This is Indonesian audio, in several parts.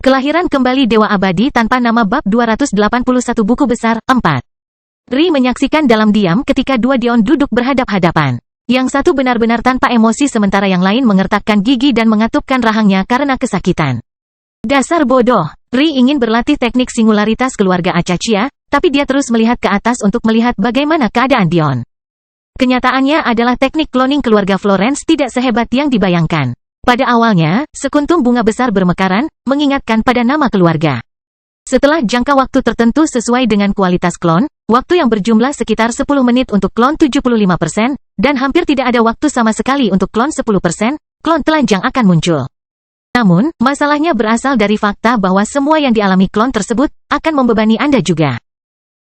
Kelahiran kembali Dewa Abadi tanpa nama bab 281 buku besar, 4. Ri menyaksikan dalam diam ketika dua Dion duduk berhadap-hadapan. Yang satu benar-benar tanpa emosi sementara yang lain mengertakkan gigi dan mengatupkan rahangnya karena kesakitan. Dasar bodoh, Ri ingin berlatih teknik singularitas keluarga Acaccia, tapi dia terus melihat ke atas untuk melihat bagaimana keadaan Dion. Kenyataannya adalah teknik cloning keluarga Florence tidak sehebat yang dibayangkan. Pada awalnya, sekuntum bunga besar bermekaran, mengingatkan pada nama keluarga. Setelah jangka waktu tertentu sesuai dengan kualitas klon, waktu yang berjumlah sekitar 10 menit untuk klon 75%, dan hampir tidak ada waktu sama sekali untuk klon 10%, klon telanjang akan muncul. Namun, masalahnya berasal dari fakta bahwa semua yang dialami klon tersebut, akan membebani Anda juga.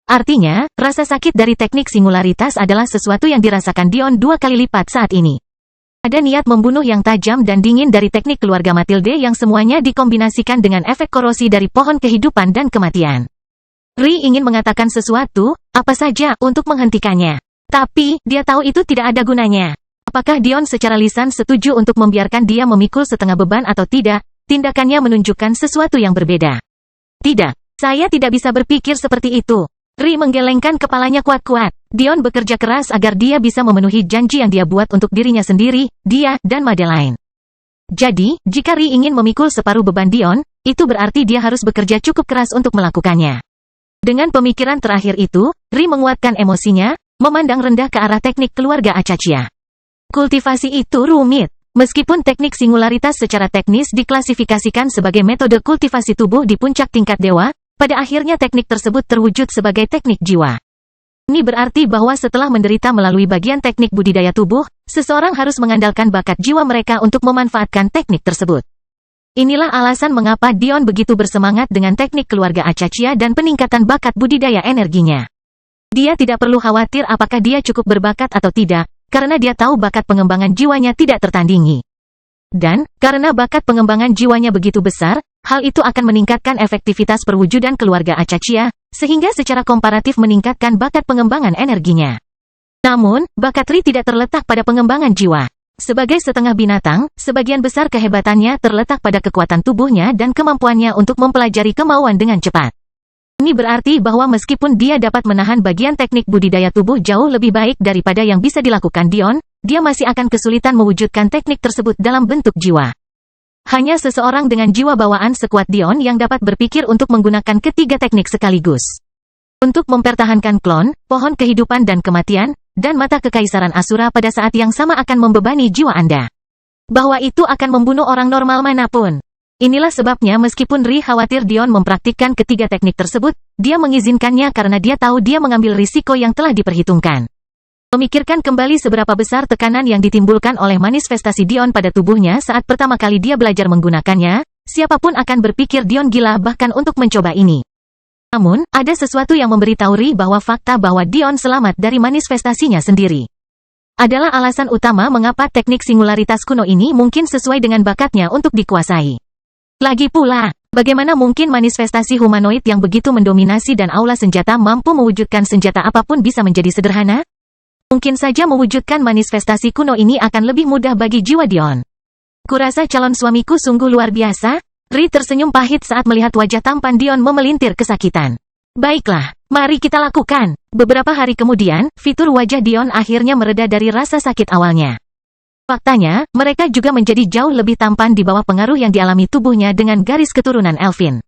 Artinya, rasa sakit dari teknik singularitas adalah sesuatu yang dirasakan Dion 2 kali lipat saat ini. Ada niat membunuh yang tajam dan dingin dari teknik keluarga Matilde yang semuanya dikombinasikan dengan efek korosi dari pohon kehidupan dan kematian. Ri ingin mengatakan sesuatu, apa saja, untuk menghentikannya. Tapi, dia tahu itu tidak ada gunanya. Apakah Dion secara lisan setuju untuk membiarkan dia memikul setengah beban atau tidak, tindakannya menunjukkan sesuatu yang berbeda. Tidak, saya tidak bisa berpikir seperti itu. Ri menggelengkan kepalanya kuat-kuat. Dion bekerja keras agar dia bisa memenuhi janji yang dia buat untuk dirinya sendiri, dia, dan Madeline. Jadi, jika Ri ingin memikul separuh beban Dion, itu berarti dia harus bekerja cukup keras untuk melakukannya. Dengan pemikiran terakhir itu, Ri menguatkan emosinya, memandang rendah ke arah teknik keluarga Acaccia. Kultivasi itu rumit. Meskipun teknik singularitas secara teknis diklasifikasikan sebagai metode kultivasi tubuh di puncak tingkat dewa, pada akhirnya teknik tersebut terwujud sebagai teknik jiwa. Ini berarti bahwa setelah menderita melalui bagian teknik budidaya tubuh, seseorang harus mengandalkan bakat jiwa mereka untuk memanfaatkan teknik tersebut. Inilah alasan mengapa Dion begitu bersemangat dengan teknik keluarga Acaccia dan peningkatan bakat budidaya energinya. Dia tidak perlu khawatir apakah dia cukup berbakat atau tidak, karena dia tahu bakat pengembangan jiwanya tidak tertandingi. Dan, karena bakat pengembangan jiwanya begitu besar, hal itu akan meningkatkan efektivitas perwujudan keluarga Acaccia, sehingga secara komparatif meningkatkan bakat pengembangan energinya. Namun, bakat Ri tidak terletak pada pengembangan jiwa. Sebagai setengah binatang, sebagian besar kehebatannya terletak pada kekuatan tubuhnya dan kemampuannya untuk mempelajari kemauan dengan cepat. Ini berarti bahwa meskipun dia dapat menahan bagian teknik budidaya tubuh jauh lebih baik daripada yang bisa dilakukan Dion, dia masih akan kesulitan mewujudkan teknik tersebut dalam bentuk jiwa. Hanya seseorang dengan jiwa bawaan sekuat Dion yang dapat berpikir untuk menggunakan ketiga teknik sekaligus. Untuk mempertahankan klon, pohon kehidupan dan kematian, dan mata kekaisaran Asura pada saat yang sama akan membebani jiwa Anda. Bahwa itu akan membunuh orang normal manapun. Inilah sebabnya meskipun Ri khawatir Dion mempraktikkan ketiga teknik tersebut, dia mengizinkannya karena dia tahu dia mengambil risiko yang telah diperhitungkan. Memikirkan kembali seberapa besar tekanan yang ditimbulkan oleh manifestasi Dion pada tubuhnya saat pertama kali dia belajar menggunakannya, siapapun akan berpikir Dion gila bahkan untuk mencoba ini. Namun, ada sesuatu yang memberitahu Ri bahwa fakta bahwa Dion selamat dari manifestasinya sendiri adalah alasan utama mengapa teknik singularitas kuno ini mungkin sesuai dengan bakatnya untuk dikuasai. Lagi pula, bagaimana mungkin manifestasi humanoid yang begitu mendominasi dan aula senjata mampu mewujudkan senjata apapun bisa menjadi sederhana? Mungkin saja mewujudkan manifestasi kuno ini akan lebih mudah bagi jiwa Dion. Kurasa calon suamiku sungguh luar biasa. Ri tersenyum pahit saat melihat wajah tampan Dion memelintir kesakitan. Baiklah, mari kita lakukan. Beberapa hari kemudian, fitur wajah Dion akhirnya mereda dari rasa sakit awalnya. Faktanya, mereka juga menjadi jauh lebih tampan di bawah pengaruh yang dialami tubuhnya dengan garis keturunan Elfin.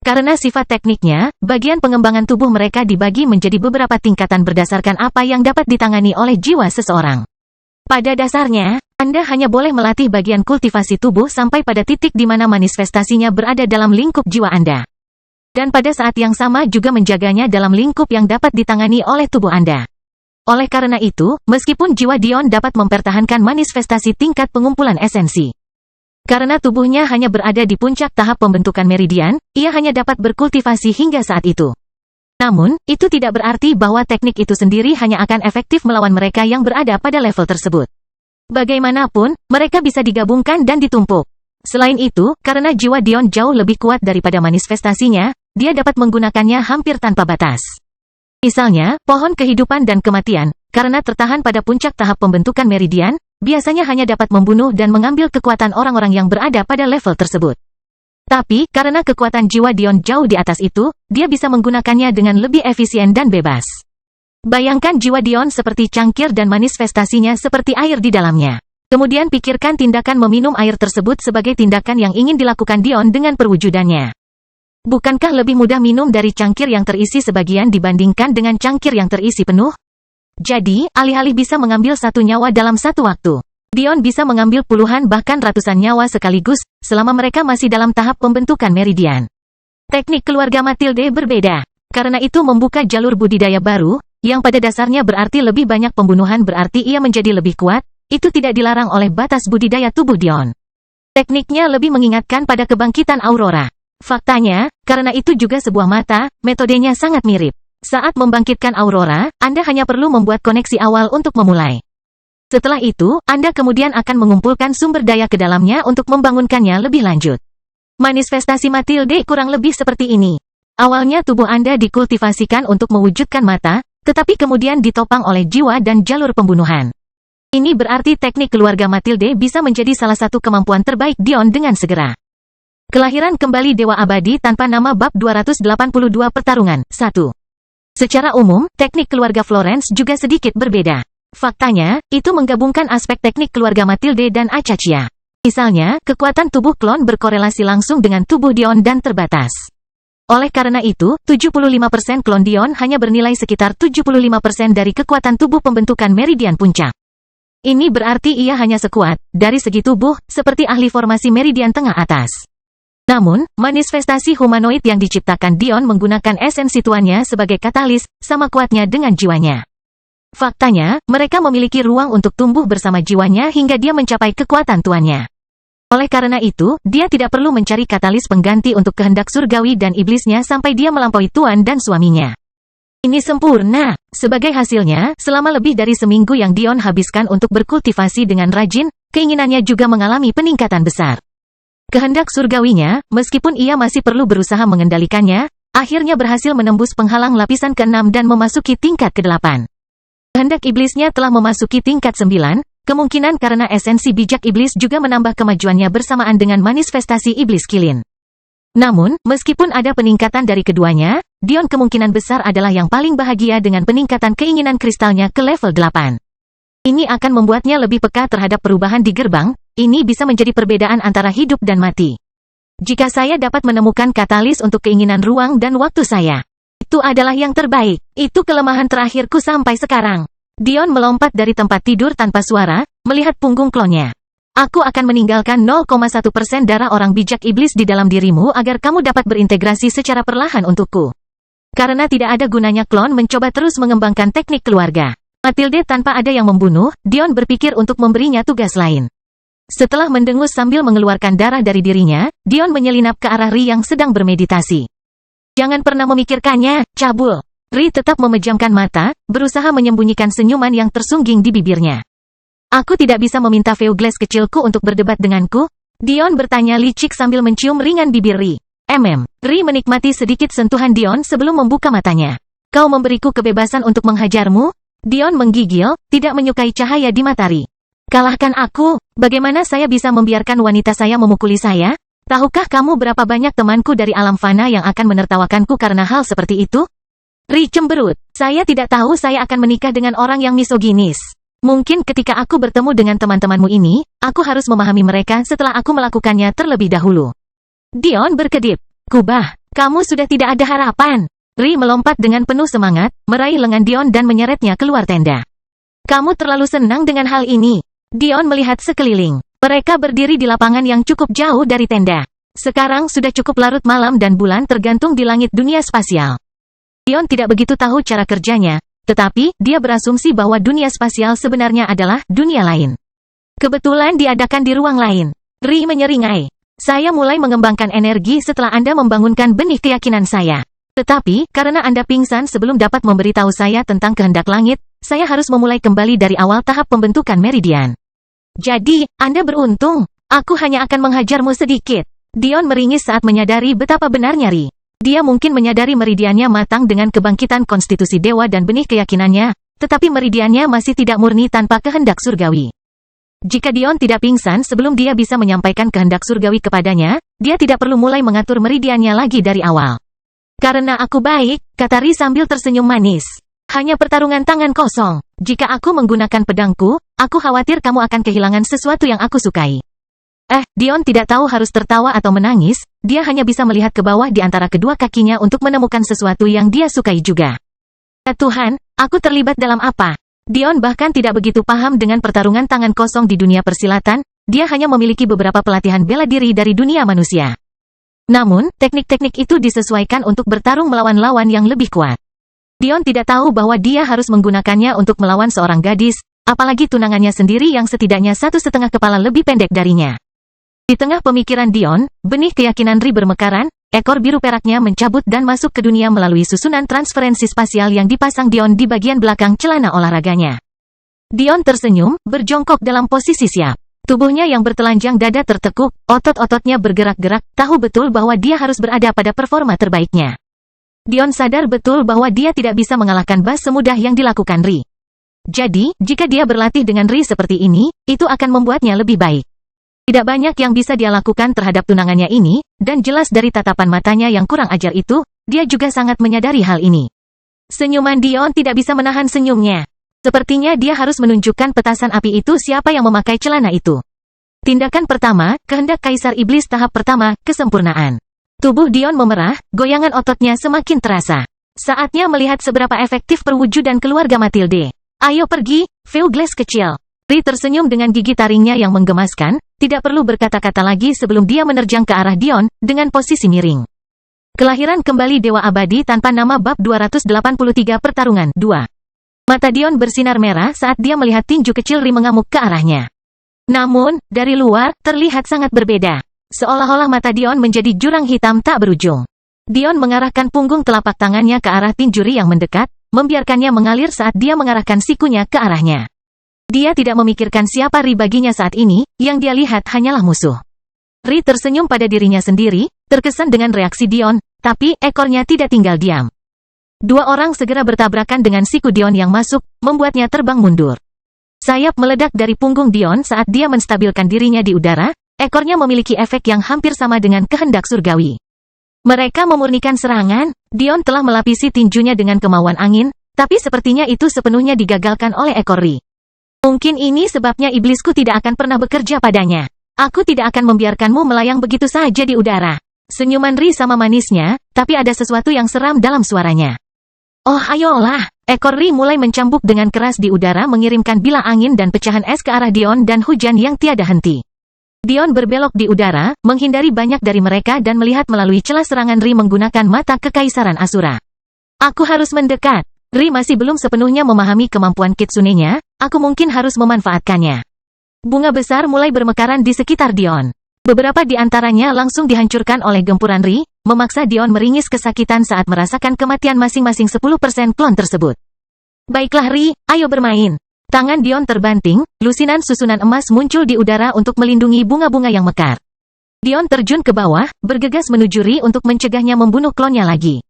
Karena sifat tekniknya, bagian pengembangan tubuh mereka dibagi menjadi beberapa tingkatan berdasarkan apa yang dapat ditangani oleh jiwa seseorang. Pada dasarnya, Anda hanya boleh melatih bagian kultivasi tubuh sampai pada titik di mana manifestasinya berada dalam lingkup jiwa Anda. Dan pada saat yang sama juga menjaganya dalam lingkup yang dapat ditangani oleh tubuh Anda. Oleh karena itu, meskipun jiwa Dion dapat mempertahankan manifestasi tingkat pengumpulan esensi. Karena tubuhnya hanya berada di puncak tahap pembentukan meridian, ia hanya dapat berkultivasi hingga saat itu. Namun, itu tidak berarti bahwa teknik itu sendiri hanya akan efektif melawan mereka yang berada pada level tersebut. Bagaimanapun, mereka bisa digabungkan dan ditumpuk. Selain itu, karena jiwa Dion jauh lebih kuat daripada manifestasinya, dia dapat menggunakannya hampir tanpa batas. Misalnya, pohon kehidupan dan kematian, karena tertahan pada puncak tahap pembentukan meridian, biasanya hanya dapat membunuh dan mengambil kekuatan orang-orang yang berada pada level tersebut. Tapi, karena kekuatan jiwa Dion jauh di atas itu, dia bisa menggunakannya dengan lebih efisien dan bebas. Bayangkan jiwa Dion seperti cangkir dan manifestasinya seperti air di dalamnya. Kemudian pikirkan tindakan meminum air tersebut sebagai tindakan yang ingin dilakukan Dion dengan perwujudannya. Bukankah lebih mudah minum dari cangkir yang terisi sebagian dibandingkan dengan cangkir yang terisi penuh? Jadi, alih-alih bisa mengambil satu nyawa dalam satu waktu, Dion bisa mengambil puluhan bahkan ratusan nyawa sekaligus, selama mereka masih dalam tahap pembentukan meridian. Teknik keluarga Matilde berbeda. Karena itu membuka jalur budidaya baru, yang pada dasarnya berarti lebih banyak pembunuhan berarti ia menjadi lebih kuat, itu tidak dilarang oleh batas budidaya tubuh Dion. Tekniknya lebih mengingatkan pada kebangkitan aurora. Faktanya, karena itu juga sebuah mata, metodenya sangat mirip. Saat membangkitkan aurora, Anda hanya perlu membuat koneksi awal untuk memulai. Setelah itu, Anda kemudian akan mengumpulkan sumber daya ke dalamnya untuk membangunkannya lebih lanjut. Manifestasi Matilde kurang lebih seperti ini. Awalnya tubuh Anda dikultivasikan untuk mewujudkan mata, tetapi kemudian ditopang oleh jiwa dan jalur pembunuhan. Ini berarti teknik keluarga Matilde bisa menjadi salah satu kemampuan terbaik Dion dengan segera. Kelahiran kembali Dewa Abadi tanpa nama bab 282 pertarungan. 1. Secara umum, teknik keluarga Florence juga sedikit berbeda. Faktanya, itu menggabungkan aspek teknik keluarga Matilde dan Acacia. Misalnya, kekuatan tubuh klon berkorelasi langsung dengan tubuh Dion dan terbatas. Oleh karena itu, 75% klon Dion hanya bernilai sekitar 75% dari kekuatan tubuh pembentukan meridian puncak. Ini berarti ia hanya sekuat, dari segi tubuh, seperti ahli formasi meridian tengah atas. Namun, manifestasi humanoid yang diciptakan Dion menggunakan esensi tuannya sebagai katalis, sama kuatnya dengan jiwanya. Faktanya, mereka memiliki ruang untuk tumbuh bersama jiwanya hingga dia mencapai kekuatan tuannya. Oleh karena itu, dia tidak perlu mencari katalis pengganti untuk kehendak surgawi dan iblisnya sampai dia melampaui tuan dan suaminya. Ini sempurna. Sebagai hasilnya, selama lebih dari seminggu yang Dion habiskan untuk berkultivasi dengan rajin, keinginannya juga mengalami peningkatan besar. Kehendak surgawinya, meskipun ia masih perlu berusaha mengendalikannya, akhirnya berhasil menembus penghalang lapisan ke-6 dan memasuki tingkat ke-8. Kehendak iblisnya telah memasuki tingkat 9, kemungkinan karena esensi bijak iblis juga menambah kemajuannya bersamaan dengan manifestasi iblis kilin. Namun, meskipun ada peningkatan dari keduanya, Dion kemungkinan besar adalah yang paling bahagia dengan peningkatan keinginan kristalnya ke level 8. Ini akan membuatnya lebih peka terhadap perubahan di gerbang, ini bisa menjadi perbedaan antara hidup dan mati. Jika saya dapat menemukan katalis untuk keinginan ruang dan waktu saya, itu adalah yang terbaik. Itu kelemahan terakhirku sampai sekarang. Dion melompat dari tempat tidur tanpa suara, melihat punggung klonnya. Aku akan meninggalkan 0,1% darah orang bijak iblis di dalam dirimu agar kamu dapat berintegrasi secara perlahan untukku. Karena tidak ada gunanya klon mencoba terus mengembangkan teknik keluarga Matilde tanpa ada yang membunuh, Dion berpikir untuk memberinya tugas lain. Setelah mendengus sambil mengeluarkan darah dari dirinya, Dion menyelinap ke arah Ri yang sedang bermeditasi. Jangan pernah memikirkannya, cabul. Ri tetap memejamkan mata, berusaha menyembunyikan senyuman yang tersungging di bibirnya. Aku tidak bisa meminta Veugles kecilku untuk berdebat denganku? Dion bertanya licik sambil mencium ringan bibir Ri. Ri menikmati sedikit sentuhan Dion sebelum membuka matanya. Kau memberiku kebebasan untuk menghajarmu? Dion menggigil, tidak menyukai cahaya di mata Ri. Kalahkan aku, bagaimana saya bisa membiarkan wanita saya memukuli saya? Tahukah kamu berapa banyak temanku dari alam fana yang akan menertawakanku karena hal seperti itu? Ri cemberut. Saya tidak tahu saya akan menikah dengan orang yang misoginis. Mungkin ketika aku bertemu dengan teman-temanmu ini, aku harus memahami mereka setelah aku melakukannya terlebih dahulu. Dion berkedip. Kubah, kamu sudah tidak ada harapan. Ri melompat dengan penuh semangat, meraih lengan Dion dan menyeretnya keluar tenda. Kamu terlalu senang dengan hal ini. Dion melihat sekeliling. Mereka berdiri di lapangan yang cukup jauh dari tenda. Sekarang sudah cukup larut malam dan bulan tergantung di langit dunia spasial. Dion tidak begitu tahu cara kerjanya, tetapi dia berasumsi bahwa dunia spasial sebenarnya adalah dunia lain. Kebetulan diadakan di ruang lain. Ri menyeringai. Saya mulai mengembangkan energi setelah Anda membangunkan benih keyakinan saya. Tetapi, karena Anda pingsan sebelum dapat memberitahu saya tentang kehendak langit, saya harus memulai kembali dari awal tahap pembentukan meridian. Jadi, Anda beruntung. Aku hanya akan menghajarmu sedikit. Dion meringis saat menyadari betapa benarnya Ri. Dia mungkin menyadari meridiannya matang dengan kebangkitan konstitusi dewa dan benih keyakinannya, tetapi meridiannya masih tidak murni tanpa kehendak surgawi. Jika Dion tidak pingsan sebelum dia bisa menyampaikan kehendak surgawi kepadanya, dia tidak perlu mulai mengatur meridiannya lagi dari awal. Karena aku baik, kata Ri sambil tersenyum manis. Hanya pertarungan tangan kosong. Jika aku menggunakan pedangku, aku khawatir kamu akan kehilangan sesuatu yang aku sukai. Dion tidak tahu harus tertawa atau menangis, dia hanya bisa melihat ke bawah di antara kedua kakinya untuk menemukan sesuatu yang dia sukai juga. Ya Tuhan, aku terlibat dalam apa? Dion bahkan tidak begitu paham dengan pertarungan tangan kosong di dunia persilatan, dia hanya memiliki beberapa pelatihan bela diri dari dunia manusia. Namun, teknik-teknik itu disesuaikan untuk bertarung melawan lawan yang lebih kuat. Dion tidak tahu bahwa dia harus menggunakannya untuk melawan seorang gadis, apalagi tunangannya sendiri yang setidaknya 1,5 kepala lebih pendek darinya. Di tengah pemikiran Dion, benih keyakinan Ri bermekaran, ekor biru peraknya mencabut dan masuk ke dunia melalui susunan transferensi spasial yang dipasang Dion di bagian belakang celana olahraganya. Dion tersenyum, berjongkok dalam posisi siap. Tubuhnya yang bertelanjang dada tertekuk, otot-ototnya bergerak-gerak, tahu betul bahwa dia harus berada pada performa terbaiknya. Dion sadar betul bahwa dia tidak bisa mengalahkan Bas semudah yang dilakukan Ri. Jadi, jika dia berlatih dengan Ri seperti ini, itu akan membuatnya lebih baik. Tidak banyak yang bisa dia lakukan terhadap tunangannya ini, dan jelas dari tatapan matanya yang kurang ajar itu, dia juga sangat menyadari hal ini. Senyuman Dion tidak bisa menahan senyumnya. Sepertinya dia harus menunjukkan petasan api itu siapa yang memakai celana itu. Tindakan pertama, kehendak Kaisar Iblis tahap pertama, kesempurnaan. Tubuh Dion memerah, goyangan ototnya semakin terasa. Saatnya melihat seberapa efektif perwujudan keluarga Matilde. Ayo pergi, Veuglas kecil. Ri tersenyum dengan gigi taringnya yang menggemaskan, tidak perlu berkata-kata lagi sebelum dia menerjang ke arah Dion, dengan posisi miring. Kelahiran kembali Dewa Abadi tanpa nama bab 283 pertarungan 2. Mata Dion bersinar merah saat dia melihat tinju kecil Ri mengamuk ke arahnya. Namun, dari luar, terlihat sangat berbeda. Seolah-olah mata Dion menjadi jurang hitam tak berujung. Dion mengarahkan punggung telapak tangannya ke arah tinju Ri yang mendekat, membiarkannya mengalir saat dia mengarahkan sikunya ke arahnya. Dia tidak memikirkan siapa Ri baginya saat ini, yang dia lihat hanyalah musuh. Ri tersenyum pada dirinya sendiri, terkesan dengan reaksi Dion, tapi ekornya tidak tinggal diam. Dua orang segera bertabrakan dengan siku Dion yang masuk, membuatnya terbang mundur. Sayap meledak dari punggung Dion saat dia menstabilkan dirinya di udara, ekornya memiliki efek yang hampir sama dengan kehendak surgawi. Mereka memurnikan serangan, Dion telah melapisi tinjunya dengan kemauan angin, tapi sepertinya itu sepenuhnya digagalkan oleh ekor Ri. Mungkin ini sebabnya iblisku tidak akan pernah bekerja padanya. Aku tidak akan membiarkanmu melayang begitu saja di udara. Senyuman Ri sama manisnya, tapi ada sesuatu yang seram dalam suaranya. Oh ayolah, ekor Ri mulai mencambuk dengan keras di udara mengirimkan bilah angin dan pecahan es ke arah Dion dan hujan yang tiada henti. Dion berbelok di udara, menghindari banyak dari mereka dan melihat melalui celah serangan Ri menggunakan mata kekaisaran Asura. Aku harus mendekat. Ri masih belum sepenuhnya memahami kemampuan kitsunenya, aku mungkin harus memanfaatkannya. Bunga besar mulai bermekaran di sekitar Dion. Beberapa di antaranya langsung dihancurkan oleh gempuran Ri, memaksa Dion meringis kesakitan saat merasakan kematian masing-masing 10% klon tersebut. Baiklah Ri, ayo bermain. Tangan Dion terbanting, lusinan susunan emas muncul di udara untuk melindungi bunga-bunga yang mekar. Dion terjun ke bawah, bergegas menuju Ri untuk mencegahnya membunuh klonnya lagi.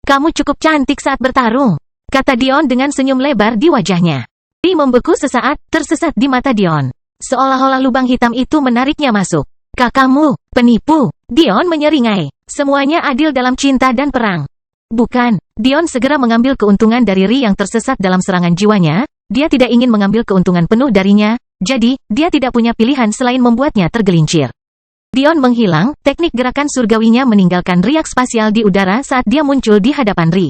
Kamu cukup cantik saat bertarung, kata Dion dengan senyum lebar di wajahnya. Ri membeku sesaat, tersesat di mata Dion. Seolah-olah lubang hitam itu menariknya masuk. Kakakmu, penipu. Dion menyeringai. Semuanya adil dalam cinta dan perang. Bukan. Dion segera mengambil keuntungan dari Ri yang tersesat dalam serangan jiwanya. Dia tidak ingin mengambil keuntungan penuh darinya, jadi, dia tidak punya pilihan selain membuatnya tergelincir. Dion menghilang, teknik gerakan surgawinya meninggalkan riak spasial di udara saat dia muncul di hadapan Ri.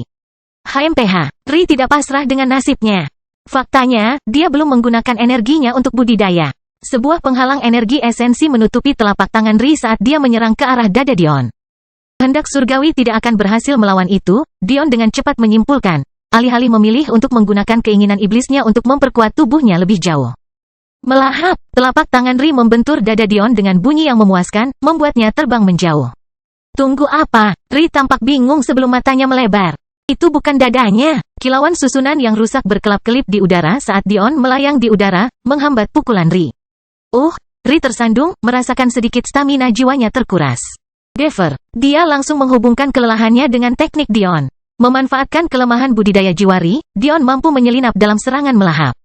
HMPH, Ri tidak pasrah dengan nasibnya. Faktanya, dia belum menggunakan energinya untuk budidaya. Sebuah penghalang energi esensi menutupi telapak tangan Ri saat dia menyerang ke arah dada Dion. Kehendak surgawi tidak akan berhasil melawan itu, Dion dengan cepat menyimpulkan. Alih-alih memilih untuk menggunakan keinginan iblisnya untuk memperkuat tubuhnya lebih jauh. Melahap, telapak tangan Ri membentur dada Dion dengan bunyi yang memuaskan, membuatnya terbang menjauh. Tunggu apa? Ri tampak bingung sebelum matanya melebar. Itu bukan dadanya. Kilauan susunan yang rusak berkelap-kelip di udara saat Dion melayang di udara, menghambat pukulan Ri. Ri tersandung, merasakan sedikit stamina jiwanya terkuras. Dever, dia langsung menghubungkan kelelahannya dengan teknik Dion. Memanfaatkan kelemahan budidaya jiwa Ri, Dion mampu menyelinap dalam serangan melahap.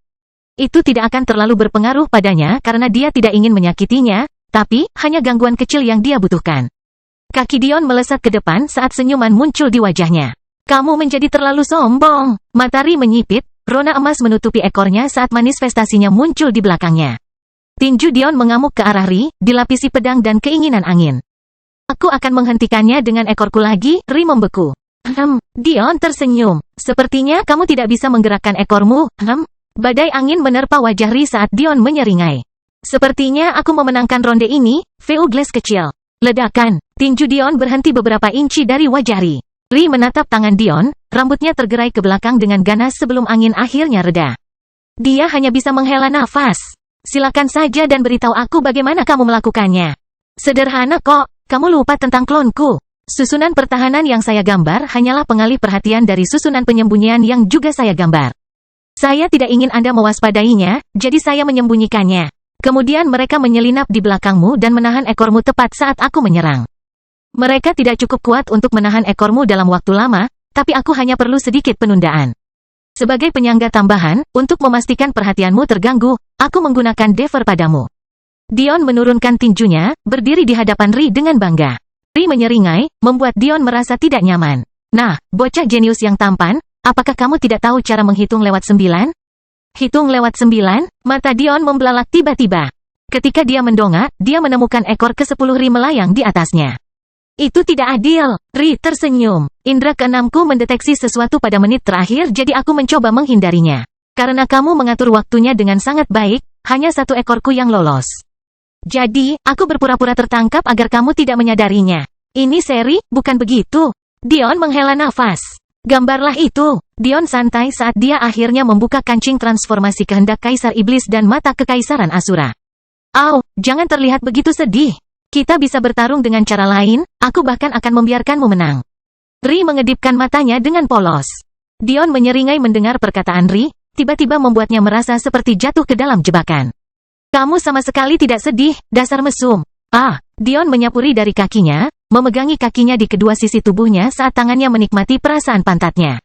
Itu tidak akan terlalu berpengaruh padanya karena dia tidak ingin menyakitinya, tapi hanya gangguan kecil yang dia butuhkan. Kaki Dion melesat ke depan saat senyuman muncul di wajahnya. Kamu menjadi terlalu sombong. Matahari menyipit, rona emas menutupi ekornya saat manifestasinya muncul di belakangnya. Tinju Dion mengamuk ke arah Ri, dilapisi pedang dan keinginan angin. Aku akan menghentikannya dengan ekorku lagi, Ri membeku. Dion tersenyum. Sepertinya kamu tidak bisa menggerakkan ekormu, Badai angin menerpa wajah Ri saat Dion menyeringai. Sepertinya aku memenangkan ronde ini, Vu Glass kecil. Ledakan, tinju Dion berhenti beberapa inci dari wajah Ri. Ri menatap tangan Dion, rambutnya tergerai ke belakang dengan ganas sebelum angin akhirnya reda. Dia hanya bisa menghela nafas. Silakan saja dan beritahu aku bagaimana kamu melakukannya. Sederhana kok, kamu lupa tentang klonku. Susunan pertahanan yang saya gambar hanyalah pengalih perhatian dari susunan penyembunyian yang juga saya gambar. Saya tidak ingin Anda mewaspadainya, jadi saya menyembunyikannya. Kemudian mereka menyelinap di belakangmu dan menahan ekormu tepat saat aku menyerang. Mereka tidak cukup kuat untuk menahan ekormu dalam waktu lama, tapi aku hanya perlu sedikit penundaan. Sebagai penyangga tambahan, untuk memastikan perhatianmu terganggu, aku menggunakan Dever padamu. Dion menurunkan tinjunya, berdiri di hadapan Ri dengan bangga. Ri menyeringai, membuat Dion merasa tidak nyaman. Nah, bocah jenius yang tampan, apakah kamu tidak tahu cara menghitung lewat 9? Hitung lewat 9? Mata Dion membelalak tiba-tiba. Ketika dia mendongak, dia menemukan ekor ke-10 Ri melayang di atasnya. Itu tidak adil, Ri tersenyum. Indra keenamku mendeteksi sesuatu pada menit terakhir jadi aku mencoba menghindarinya. Karena kamu mengatur waktunya dengan sangat baik, hanya satu ekorku yang lolos. Jadi, aku berpura-pura tertangkap agar kamu tidak menyadarinya. Ini seri, bukan begitu? Dion menghela nafas. Gambarlah itu. Dion santai saat dia akhirnya membuka kancing transformasi kehendak Kaisar Iblis dan mata kekaisaran Asura. Jangan terlihat begitu sedih. Kita bisa bertarung dengan cara lain, aku bahkan akan membiarkanmu menang. Ri mengedipkan matanya dengan polos. Dion menyeringai mendengar perkataan Ri, tiba-tiba membuatnya merasa seperti jatuh ke dalam jebakan. Kamu sama sekali tidak sedih, dasar mesum. Dion menyapuri dari kakinya, memegangi kakinya di kedua sisi tubuhnya saat tangannya menikmati perasaan pantatnya.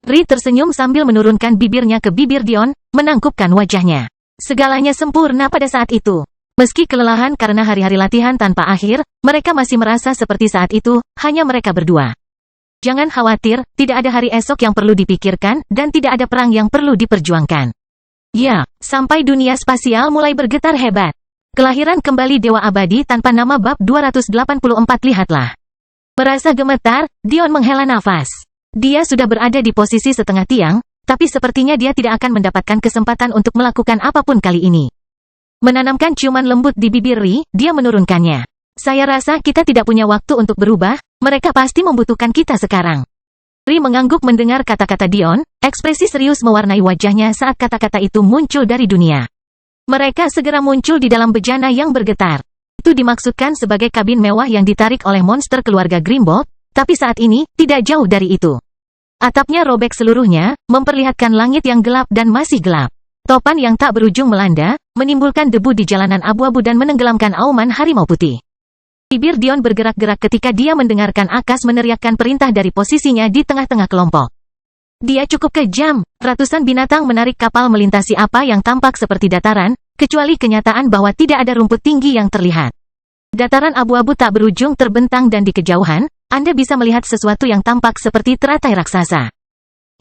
Ri tersenyum sambil menurunkan bibirnya ke bibir Dion, menangkupkan wajahnya. Segalanya sempurna pada saat itu. Meski kelelahan karena hari-hari latihan tanpa akhir, mereka masih merasa seperti saat itu, hanya mereka berdua. Jangan khawatir, tidak ada hari esok yang perlu dipikirkan, dan tidak ada perang yang perlu diperjuangkan. Ya, sampai dunia spasial mulai bergetar hebat. Kelahiran kembali Dewa Abadi tanpa nama bab 284 lihatlah. Merasa gemetar, Dion menghela nafas. Dia sudah berada di posisi setengah tiang, tapi sepertinya dia tidak akan mendapatkan kesempatan untuk melakukan apapun kali ini. Menanamkan ciuman lembut di bibir Ri, dia menurunkannya. Saya rasa kita tidak punya waktu untuk berubah, mereka pasti membutuhkan kita sekarang. Ri mengangguk mendengar kata-kata Dion, ekspresi serius mewarnai wajahnya saat kata-kata itu muncul dari dunia. Mereka segera muncul di dalam bejana yang bergetar. Itu dimaksudkan sebagai kabin mewah yang ditarik oleh monster keluarga Grimbold, tapi saat ini, tidak jauh dari itu. Atapnya robek seluruhnya, memperlihatkan langit yang gelap dan masih gelap. Topan yang tak berujung melanda, menimbulkan debu di jalanan abu-abu dan menenggelamkan auman harimau putih. Bibir Dion bergerak-gerak ketika dia mendengarkan Akas meneriakkan perintah dari posisinya di tengah-tengah kelompok. Dia cukup kejam, ratusan binatang menarik kapal melintasi apa yang tampak seperti dataran, kecuali kenyataan bahwa tidak ada rumput tinggi yang terlihat. Dataran abu-abu tak berujung terbentang dan di kejauhan, Anda bisa melihat sesuatu yang tampak seperti teratai raksasa.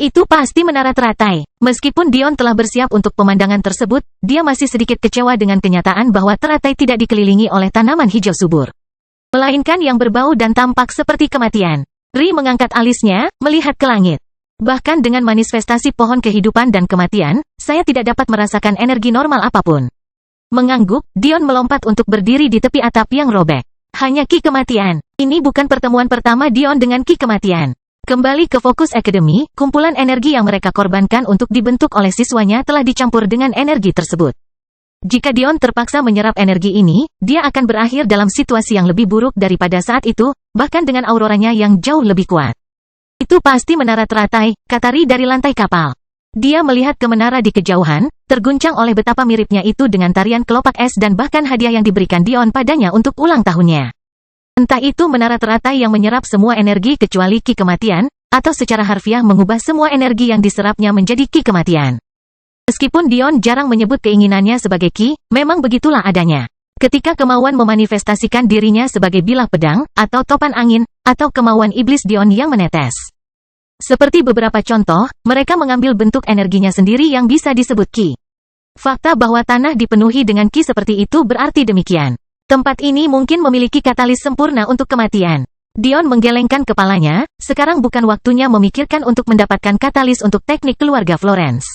Itu pasti menara teratai. Meskipun Dion telah bersiap untuk pemandangan tersebut, dia masih sedikit kecewa dengan kenyataan bahwa teratai tidak dikelilingi oleh tanaman hijau subur. Melainkan yang berbau dan tampak seperti kematian. Ri mengangkat alisnya, melihat ke langit. Bahkan dengan manifestasi pohon kehidupan dan kematian, saya tidak dapat merasakan energi normal apapun. Mengangguk, Dion melompat untuk berdiri di tepi atap yang robek. Hanya ki kematian. Ini bukan pertemuan pertama Dion dengan ki kematian. Kembali ke Focus Academy, kumpulan energi yang mereka korbankan untuk dibentuk oleh siswanya telah dicampur dengan energi tersebut. Jika Dion terpaksa menyerap energi ini, dia akan berakhir dalam situasi yang lebih buruk daripada saat itu, bahkan dengan auroranya yang jauh lebih kuat. Itu pasti menara teratai, kata Ri dari lantai kapal. Dia melihat ke menara di kejauhan, terguncang oleh betapa miripnya itu dengan tarian kelopak es dan bahkan hadiah yang diberikan Dion padanya untuk ulang tahunnya. Entah itu menara teratai yang menyerap semua energi kecuali ki kematian, atau secara harfiah mengubah semua energi yang diserapnya menjadi ki kematian. Meskipun Dion jarang menyebut keinginannya sebagai ki, memang begitulah adanya. Ketika kemauan memanifestasikan dirinya sebagai bilah pedang, atau topan angin, atau kemauan iblis Dion yang menetes. Seperti beberapa contoh, mereka mengambil bentuk energinya sendiri yang bisa disebut ki. Fakta bahwa tanah dipenuhi dengan ki seperti itu berarti demikian. Tempat ini mungkin memiliki katalis sempurna untuk kematian. Dion menggelengkan kepalanya, sekarang bukan waktunya memikirkan untuk mendapatkan katalis untuk teknik keluarga Florence.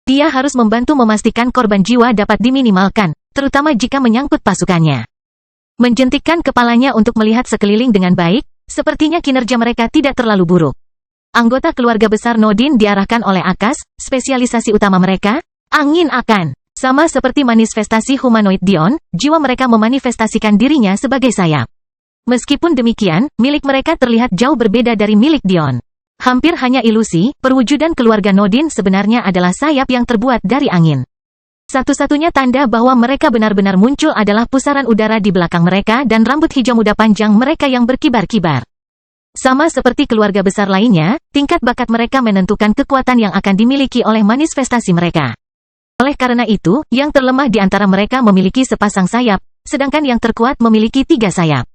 Dia harus membantu memastikan korban jiwa dapat diminimalkan, terutama jika menyangkut pasukannya. Menjentikkan kepalanya untuk melihat sekeliling dengan baik, sepertinya kinerja mereka tidak terlalu buruk. Anggota keluarga besar Nodin diarahkan oleh Akas, spesialisasi utama mereka, angin akan. Sama seperti manifestasi humanoid Dion, jiwa mereka memanifestasikan dirinya sebagai sayap. Meskipun demikian, milik mereka terlihat jauh berbeda dari milik Dion. Hampir hanya ilusi, perwujudan keluarga Nodin sebenarnya adalah sayap yang terbuat dari angin. Satu-satunya tanda bahwa mereka benar-benar muncul adalah pusaran udara di belakang mereka dan rambut hijau muda panjang mereka yang berkibar-kibar. Sama seperti keluarga besar lainnya, tingkat bakat mereka menentukan kekuatan yang akan dimiliki oleh manifestasi mereka. Oleh karena itu, yang terlemah di antara mereka memiliki sepasang sayap, sedangkan yang terkuat memiliki 3 sayap.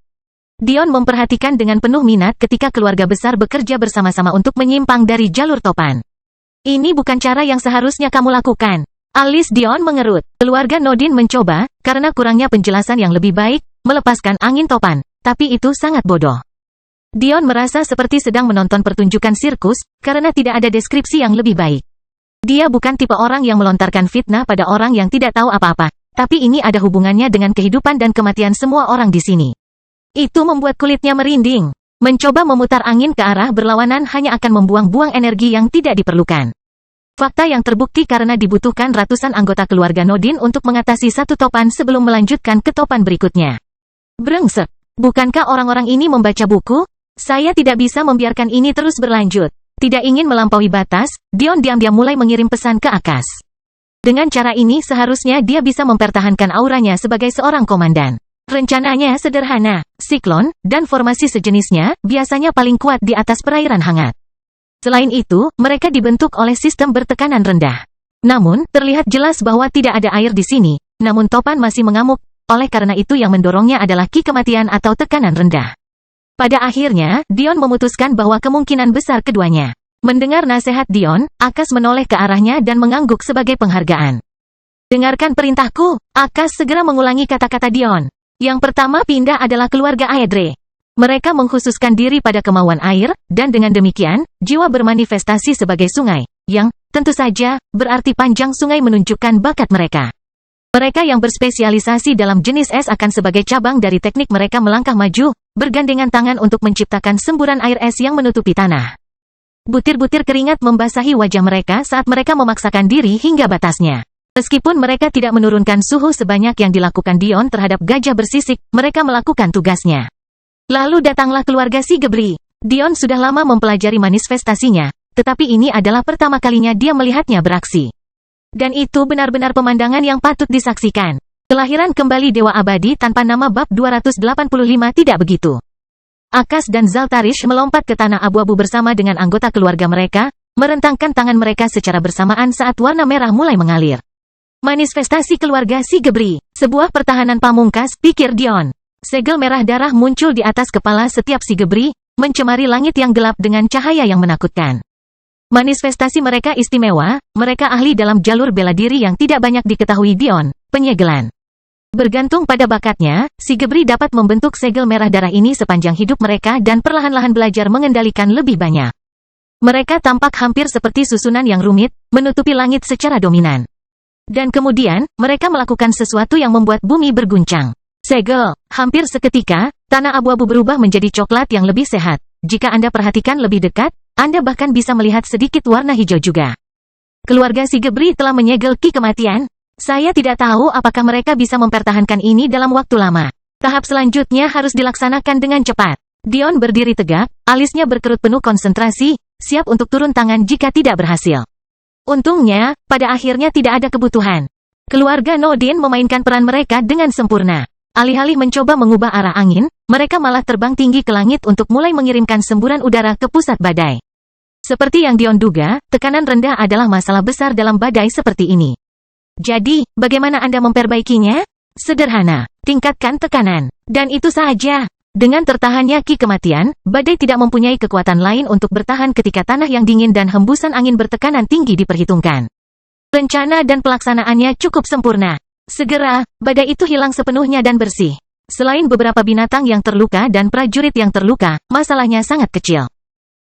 Dion memperhatikan dengan penuh minat ketika keluarga besar bekerja bersama-sama untuk menyimpang dari jalur topan. Ini bukan cara yang seharusnya kamu lakukan. Alis Dion mengerut. Keluarga Nodin mencoba, karena kurangnya penjelasan yang lebih baik, melepaskan angin topan. Tapi itu sangat bodoh. Dion merasa seperti sedang menonton pertunjukan sirkus, karena tidak ada deskripsi yang lebih baik. Dia bukan tipe orang yang melontarkan fitnah pada orang yang tidak tahu apa-apa. Tapi ini ada hubungannya dengan kehidupan dan kematian semua orang di sini. Itu membuat kulitnya merinding. Mencoba memutar angin ke arah berlawanan hanya akan membuang-buang energi yang tidak diperlukan. Fakta yang terbukti karena dibutuhkan ratusan anggota keluarga Nodin untuk mengatasi satu topan sebelum melanjutkan ke topan berikutnya. Brengsek. Bukankah orang-orang ini membaca buku? Saya tidak bisa membiarkan ini terus berlanjut. Tidak ingin melampaui batas, Dion diam-diam mulai mengirim pesan ke Akas. Dengan cara ini seharusnya dia bisa mempertahankan auranya sebagai seorang komandan. Rencananya sederhana, siklon, dan formasi sejenisnya, biasanya paling kuat di atas perairan hangat. Selain itu, mereka dibentuk oleh sistem bertekanan rendah. Namun, terlihat jelas bahwa tidak ada air di sini, namun topan masih mengamuk, oleh karena itu yang mendorongnya adalah ki kematian atau tekanan rendah. Pada akhirnya, Dion memutuskan bahwa kemungkinan besar keduanya. Mendengar nasihat Dion, Akas menoleh ke arahnya dan mengangguk sebagai penghargaan. Dengarkan perintahku, Akas segera mengulangi kata-kata Dion. Yang pertama pindah adalah keluarga Aedre. Mereka mengkhususkan diri pada kemauan air, dan dengan demikian, jiwa bermanifestasi sebagai sungai, yang, tentu saja, berarti panjang sungai menunjukkan bakat mereka. Mereka yang berspesialisasi dalam jenis es akan sebagai cabang dari teknik mereka melangkah maju, bergandengan tangan untuk menciptakan semburan air es yang menutupi tanah. Butir-butir keringat membasahi wajah mereka saat mereka memaksakan diri hingga batasnya. Meskipun mereka tidak menurunkan suhu sebanyak yang dilakukan Dion terhadap gajah bersisik, mereka melakukan tugasnya. Lalu datanglah keluarga si Gebri. Dion sudah lama mempelajari manifestasinya, tetapi ini adalah pertama kalinya dia melihatnya beraksi. Dan itu benar-benar pemandangan yang patut disaksikan. Kelahiran kembali Dewa Abadi tanpa nama bab 285 tidak begitu. Akas dan Zaltarish melompat ke tanah abu-abu bersama dengan anggota keluarga mereka, merentangkan tangan mereka secara bersamaan saat warna merah mulai mengalir. Manifestasi keluarga si Gebri. Sebuah pertahanan pamungkas, pikir Dion. Segel merah darah muncul di atas kepala setiap si Gebri, mencemari langit yang gelap dengan cahaya yang menakutkan. Manifestasi mereka istimewa, mereka ahli dalam jalur bela diri yang tidak banyak diketahui Dion, penyegelan. Bergantung pada bakatnya, si Gebri dapat membentuk segel merah darah ini sepanjang hidup mereka dan perlahan-lahan belajar mengendalikan lebih banyak. Mereka tampak hampir seperti susunan yang rumit, menutupi langit secara dominan. Dan kemudian, mereka melakukan sesuatu yang membuat bumi berguncang. Segel, hampir seketika, tanah abu-abu berubah menjadi coklat yang lebih sehat. Jika Anda perhatikan lebih dekat, Anda bahkan bisa melihat sedikit warna hijau juga. Keluarga si Gebri telah menyegel ki kematian. Saya tidak tahu apakah mereka bisa mempertahankan ini dalam waktu lama. Tahap selanjutnya harus dilaksanakan dengan cepat. Dion berdiri tegak, alisnya berkerut penuh konsentrasi, siap untuk turun tangan jika tidak berhasil. Untungnya, pada akhirnya tidak ada kebutuhan. Keluarga Nodin memainkan peran mereka dengan sempurna. Alih-alih mencoba mengubah arah angin, mereka malah terbang tinggi ke langit untuk mulai mengirimkan semburan udara ke pusat badai. Seperti yang Dion duga, tekanan rendah adalah masalah besar dalam badai seperti ini. Jadi, bagaimana Anda memperbaikinya? Sederhana, tingkatkan tekanan. Dan itu saja. Dengan tertahannya ki kematian, badai tidak mempunyai kekuatan lain untuk bertahan ketika tanah yang dingin dan hembusan angin bertekanan tinggi diperhitungkan. Rencana dan pelaksanaannya cukup sempurna. Segera, badai itu hilang sepenuhnya dan bersih. Selain beberapa binatang yang terluka dan prajurit yang terluka, masalahnya sangat kecil.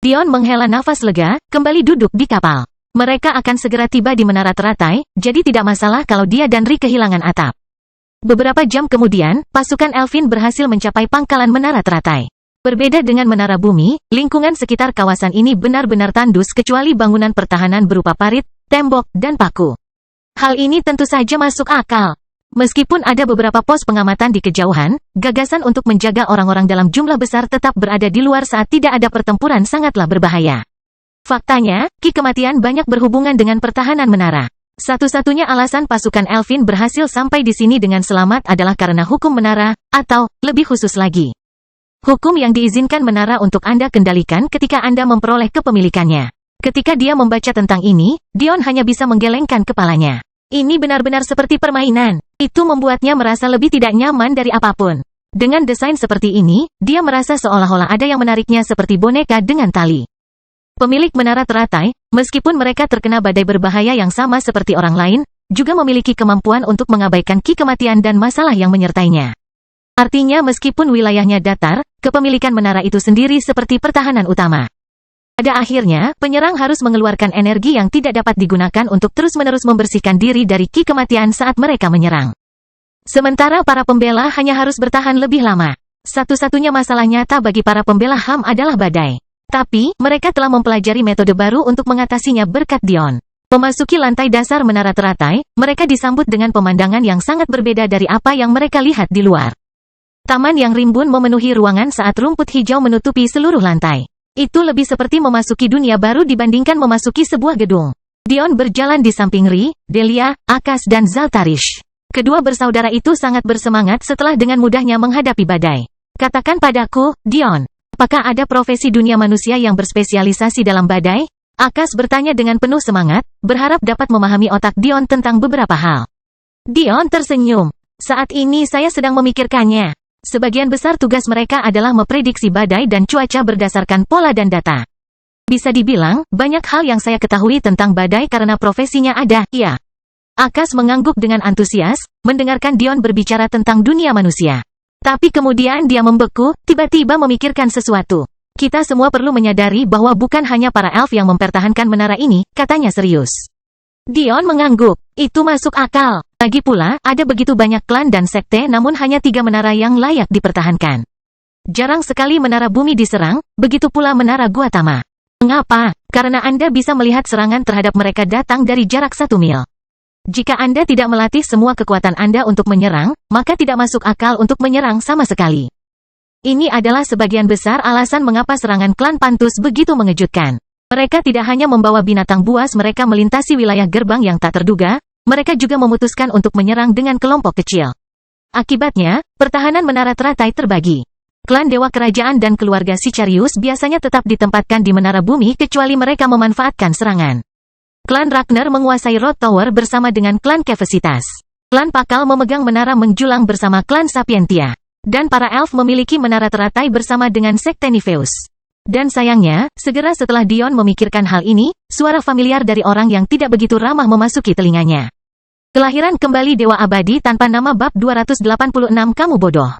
Dion menghela nafas lega, kembali duduk di kapal. Mereka akan segera tiba di menara teratai, jadi tidak masalah kalau dia dan Ri kehilangan atap. Beberapa jam kemudian, pasukan Elfin berhasil mencapai pangkalan menara teratai. Berbeda dengan menara bumi, lingkungan sekitar kawasan ini benar-benar tandus kecuali bangunan pertahanan berupa parit, tembok, dan paku. Hal ini tentu saja masuk akal. Meskipun ada beberapa pos pengamatan di kejauhan, gagasan untuk menjaga orang-orang dalam jumlah besar tetap berada di luar saat tidak ada pertempuran sangatlah berbahaya. Faktanya, ki kematian banyak berhubungan dengan pertahanan menara. Satu-satunya alasan pasukan Elfin berhasil sampai di sini dengan selamat adalah karena hukum menara, atau, lebih khusus lagi, hukum yang diizinkan menara untuk Anda kendalikan ketika Anda memperoleh kepemilikannya. Ketika dia membaca tentang ini, Dion hanya bisa menggelengkan kepalanya. Ini benar-benar seperti permainan. Itu membuatnya merasa lebih tidak nyaman dari apapun. Dengan desain seperti ini, dia merasa seolah-olah ada yang menariknya seperti boneka dengan tali. Pemilik menara teratai, meskipun mereka terkena badai berbahaya yang sama seperti orang lain, juga memiliki kemampuan untuk mengabaikan ki kematian dan masalah yang menyertainya. Artinya meskipun wilayahnya datar, kepemilikan menara itu sendiri seperti pertahanan utama. Pada akhirnya, penyerang harus mengeluarkan energi yang tidak dapat digunakan untuk terus-menerus membersihkan diri dari ki kematian saat mereka menyerang. Sementara para pembela hanya harus bertahan lebih lama. Satu-satunya masalah nyata bagi para pembela HAM adalah badai. Tapi, mereka telah mempelajari metode baru untuk mengatasinya berkat Dion. Memasuki lantai dasar menara teratai, mereka disambut dengan pemandangan yang sangat berbeda dari apa yang mereka lihat di luar. Taman yang rimbun memenuhi ruangan saat rumput hijau menutupi seluruh lantai. Itu lebih seperti memasuki dunia baru dibandingkan memasuki sebuah gedung. Dion berjalan di samping Ri, Delia, Akash dan Zaltarish. Kedua bersaudara itu sangat bersemangat setelah dengan mudahnya menghadapi badai. Katakan padaku, Dion, apakah ada profesi dunia manusia yang berspesialisasi dalam badai? Akash bertanya dengan penuh semangat, berharap dapat memahami otak Dion tentang beberapa hal. Dion tersenyum. Saat ini saya sedang memikirkannya. Sebagian besar tugas mereka adalah memprediksi badai dan cuaca berdasarkan pola dan data. Bisa dibilang, banyak hal yang saya ketahui tentang badai karena profesinya ada, ya. Akash mengangguk dengan antusias, mendengarkan Dion berbicara tentang dunia manusia. Tapi kemudian dia membeku, tiba-tiba memikirkan sesuatu. Kita semua perlu menyadari bahwa bukan hanya para elf yang mempertahankan menara ini, katanya serius. Dion mengangguk. Itu masuk akal. Lagi pula, ada begitu banyak klan dan sekte namun hanya 3 menara yang layak dipertahankan. Jarang sekali menara bumi diserang, begitu pula menara Guatama. Mengapa? Karena Anda bisa melihat serangan terhadap mereka datang dari jarak 1 mil. Jika Anda tidak melatih semua kekuatan Anda untuk menyerang, maka tidak masuk akal untuk menyerang sama sekali. Ini adalah sebagian besar alasan mengapa serangan klan Pantus begitu mengejutkan. Mereka tidak hanya membawa binatang buas mereka melintasi wilayah gerbang yang tak terduga, mereka juga memutuskan untuk menyerang dengan kelompok kecil. Akibatnya, pertahanan menara teratai terbagi. Klan Dewa Kerajaan dan keluarga Sicarius biasanya tetap ditempatkan di menara bumi kecuali mereka memanfaatkan serangan. Klan Ragnar menguasai Rod Tower bersama dengan klan Kevesitas. Klan Pakal memegang menara menjulang bersama klan Sapientia. Dan para elf memiliki menara teratai bersama dengan sekte Nifeus. Dan sayangnya, segera setelah Dion memikirkan hal ini, suara familiar dari orang yang tidak begitu ramah memasuki telinganya. Kelahiran kembali Dewa Abadi tanpa nama bab 286 kamu bodoh.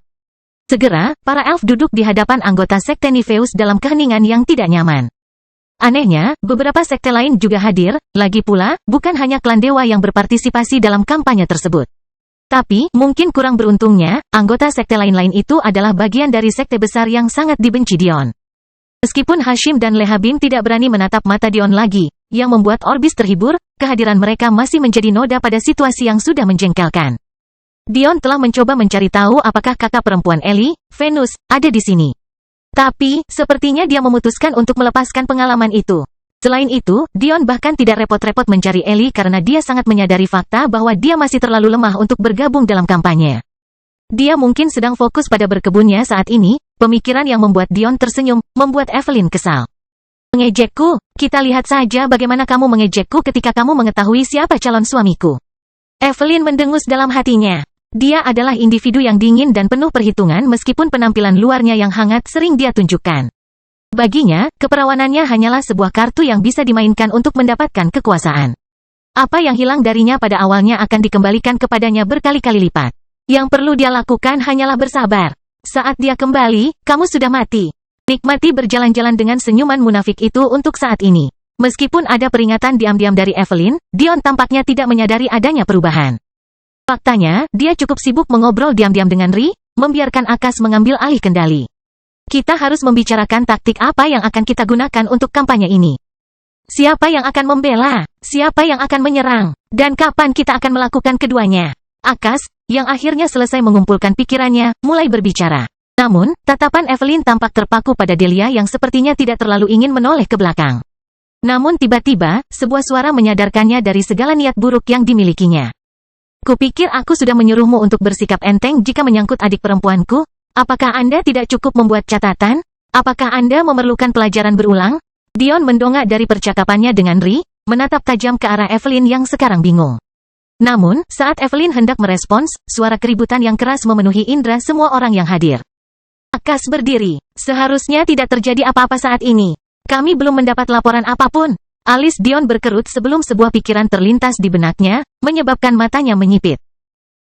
Segera, para elf duduk di hadapan anggota sekte Nifeus dalam keheningan yang tidak nyaman. Anehnya, beberapa sekte lain juga hadir, lagi pula, bukan hanya klan dewa yang berpartisipasi dalam kampanye tersebut. Tapi, mungkin kurang beruntungnya, anggota sekte lain-lain itu adalah bagian dari sekte besar yang sangat dibenci Dion. Meskipun Hashim dan Lehabim tidak berani menatap mata Dion lagi, yang membuat Orbis terhibur, kehadiran mereka masih menjadi noda pada situasi yang sudah menjengkelkan. Dion telah mencoba mencari tahu apakah kakak perempuan Ellie, Venus, ada di sini. Tapi, sepertinya dia memutuskan untuk melepaskan pengalaman itu. Selain itu, Dion bahkan tidak repot-repot mencari Ellie karena dia sangat menyadari fakta bahwa dia masih terlalu lemah untuk bergabung dalam kampanye. Dia mungkin sedang fokus pada berkebunnya saat ini, pemikiran yang membuat Dion tersenyum, membuat Evelyn kesal. Mengejekku? Kita lihat saja bagaimana kamu mengejekku ketika kamu mengetahui siapa calon suamiku. Evelyn mendengus dalam hatinya. Dia adalah individu yang dingin dan penuh perhitungan meskipun penampilan luarnya yang hangat sering dia tunjukkan. Baginya, keperawanannya hanyalah sebuah kartu yang bisa dimainkan untuk mendapatkan kekuasaan. Apa yang hilang darinya pada awalnya akan dikembalikan kepadanya berkali-kali lipat. Yang perlu dia lakukan hanyalah bersabar. Saat dia kembali, kamu sudah mati. Nikmati berjalan-jalan dengan senyuman munafik itu untuk saat ini. Meskipun ada peringatan diam-diam dari Evelyn, Dion tampaknya tidak menyadari adanya perubahan. Faktanya, dia cukup sibuk mengobrol diam-diam dengan Ri, membiarkan Akas mengambil alih kendali. Kita harus membicarakan taktik apa yang akan kita gunakan untuk kampanye ini. Siapa yang akan membela, siapa yang akan menyerang, dan kapan kita akan melakukan keduanya. Akas, yang akhirnya selesai mengumpulkan pikirannya, mulai berbicara. Namun, tatapan Evelyn tampak terpaku pada Delia yang sepertinya tidak terlalu ingin menoleh ke belakang. Namun tiba-tiba, sebuah suara menyadarkannya dari segala niat buruk yang dimilikinya. Kupikir aku sudah menyuruhmu untuk bersikap enteng jika menyangkut adik perempuanku. Apakah Anda tidak cukup membuat catatan? Apakah Anda memerlukan pelajaran berulang? Dion mendongak dari percakapannya dengan Ri, menatap tajam ke arah Evelyn yang sekarang bingung. Namun, saat Evelyn hendak merespons, suara keributan yang keras memenuhi indera semua orang yang hadir. Akas berdiri. Seharusnya tidak terjadi apa-apa saat ini. Kami belum mendapat laporan apapun. Alis Dion berkerut sebelum sebuah pikiran terlintas di benaknya, menyebabkan matanya menyipit.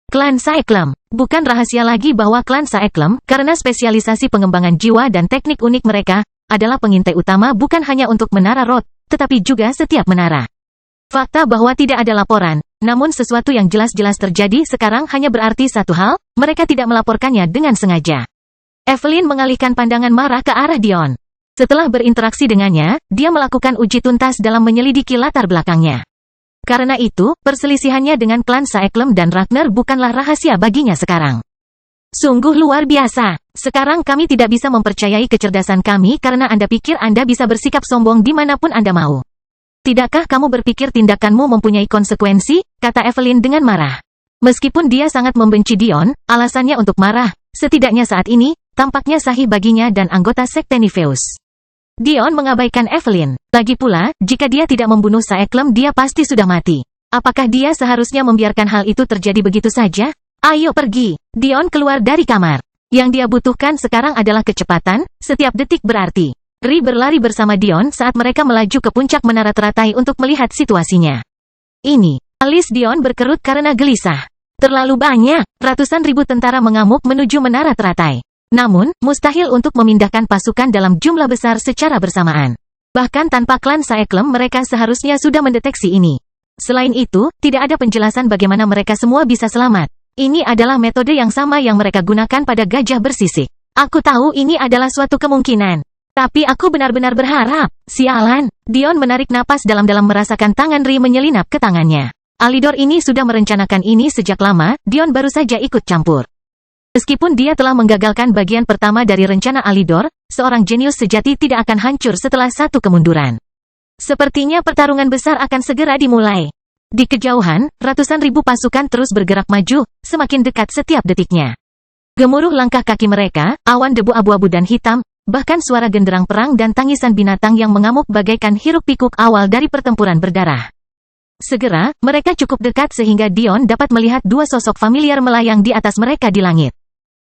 Klan Saeklem. Bukan rahasia lagi bahwa klan Saeklem, karena spesialisasi pengembangan jiwa dan teknik unik mereka, adalah pengintai utama bukan hanya untuk Menara Roth, tetapi juga setiap menara. Fakta bahwa tidak ada laporan, namun sesuatu yang jelas-jelas terjadi sekarang hanya berarti satu hal, mereka tidak melaporkannya dengan sengaja. Evelyn mengalihkan pandangan marah ke arah Dion. Setelah berinteraksi dengannya, dia melakukan uji tuntas dalam menyelidiki latar belakangnya. Karena itu, perselisihannya dengan klan Saeklem dan Ragnar bukanlah rahasia baginya sekarang. Sungguh luar biasa. Sekarang kami tidak bisa mempercayai kecerdasan kami karena Anda pikir Anda bisa bersikap sombong dimanapun Anda mau. Tidakkah kamu berpikir tindakanmu mempunyai konsekuensi? Kata Evelyn dengan marah. Meskipun dia sangat membenci Dion, alasannya untuk marah, setidaknya saat ini, tampaknya sahih baginya dan anggota sekte Nifeus. Dion mengabaikan Evelyn. Lagi pula, jika dia tidak membunuh Saeklem dia pasti sudah mati. Apakah dia seharusnya membiarkan hal itu terjadi begitu saja? Ayo pergi. Dion keluar dari kamar. Yang dia butuhkan sekarang adalah kecepatan, setiap detik berarti. Ri berlari bersama Dion saat mereka melaju ke puncak menara teratai untuk melihat situasinya. Ini, alis Dion berkerut karena gelisah. Terlalu banyak, ratusan ribu tentara mengamuk menuju menara teratai. Namun, mustahil untuk memindahkan pasukan dalam jumlah besar secara bersamaan. Bahkan tanpa klan Saeklem mereka seharusnya sudah mendeteksi ini. Selain itu, tidak ada penjelasan bagaimana mereka semua bisa selamat. Ini adalah metode yang sama yang mereka gunakan pada gajah bersisik. Aku tahu ini adalah suatu kemungkinan. Tapi aku benar-benar berharap. Sialan. Dion menarik napas dalam-dalam merasakan tangan Ri menyelinap ke tangannya. Alidor ini sudah merencanakan ini sejak lama, Dion baru saja ikut campur. Meskipun dia telah menggagalkan bagian pertama dari rencana Alidor, seorang jenius sejati tidak akan hancur setelah satu kemunduran. Sepertinya pertarungan besar akan segera dimulai. Di kejauhan, ratusan ribu pasukan terus bergerak maju, semakin dekat setiap detiknya. Gemuruh langkah kaki mereka, awan debu abu-abu dan hitam, bahkan suara genderang perang dan tangisan binatang yang mengamuk bagaikan hiruk-pikuk awal dari pertempuran berdarah. Segera, mereka cukup dekat sehingga Dion dapat melihat dua sosok familiar melayang di atas mereka di langit.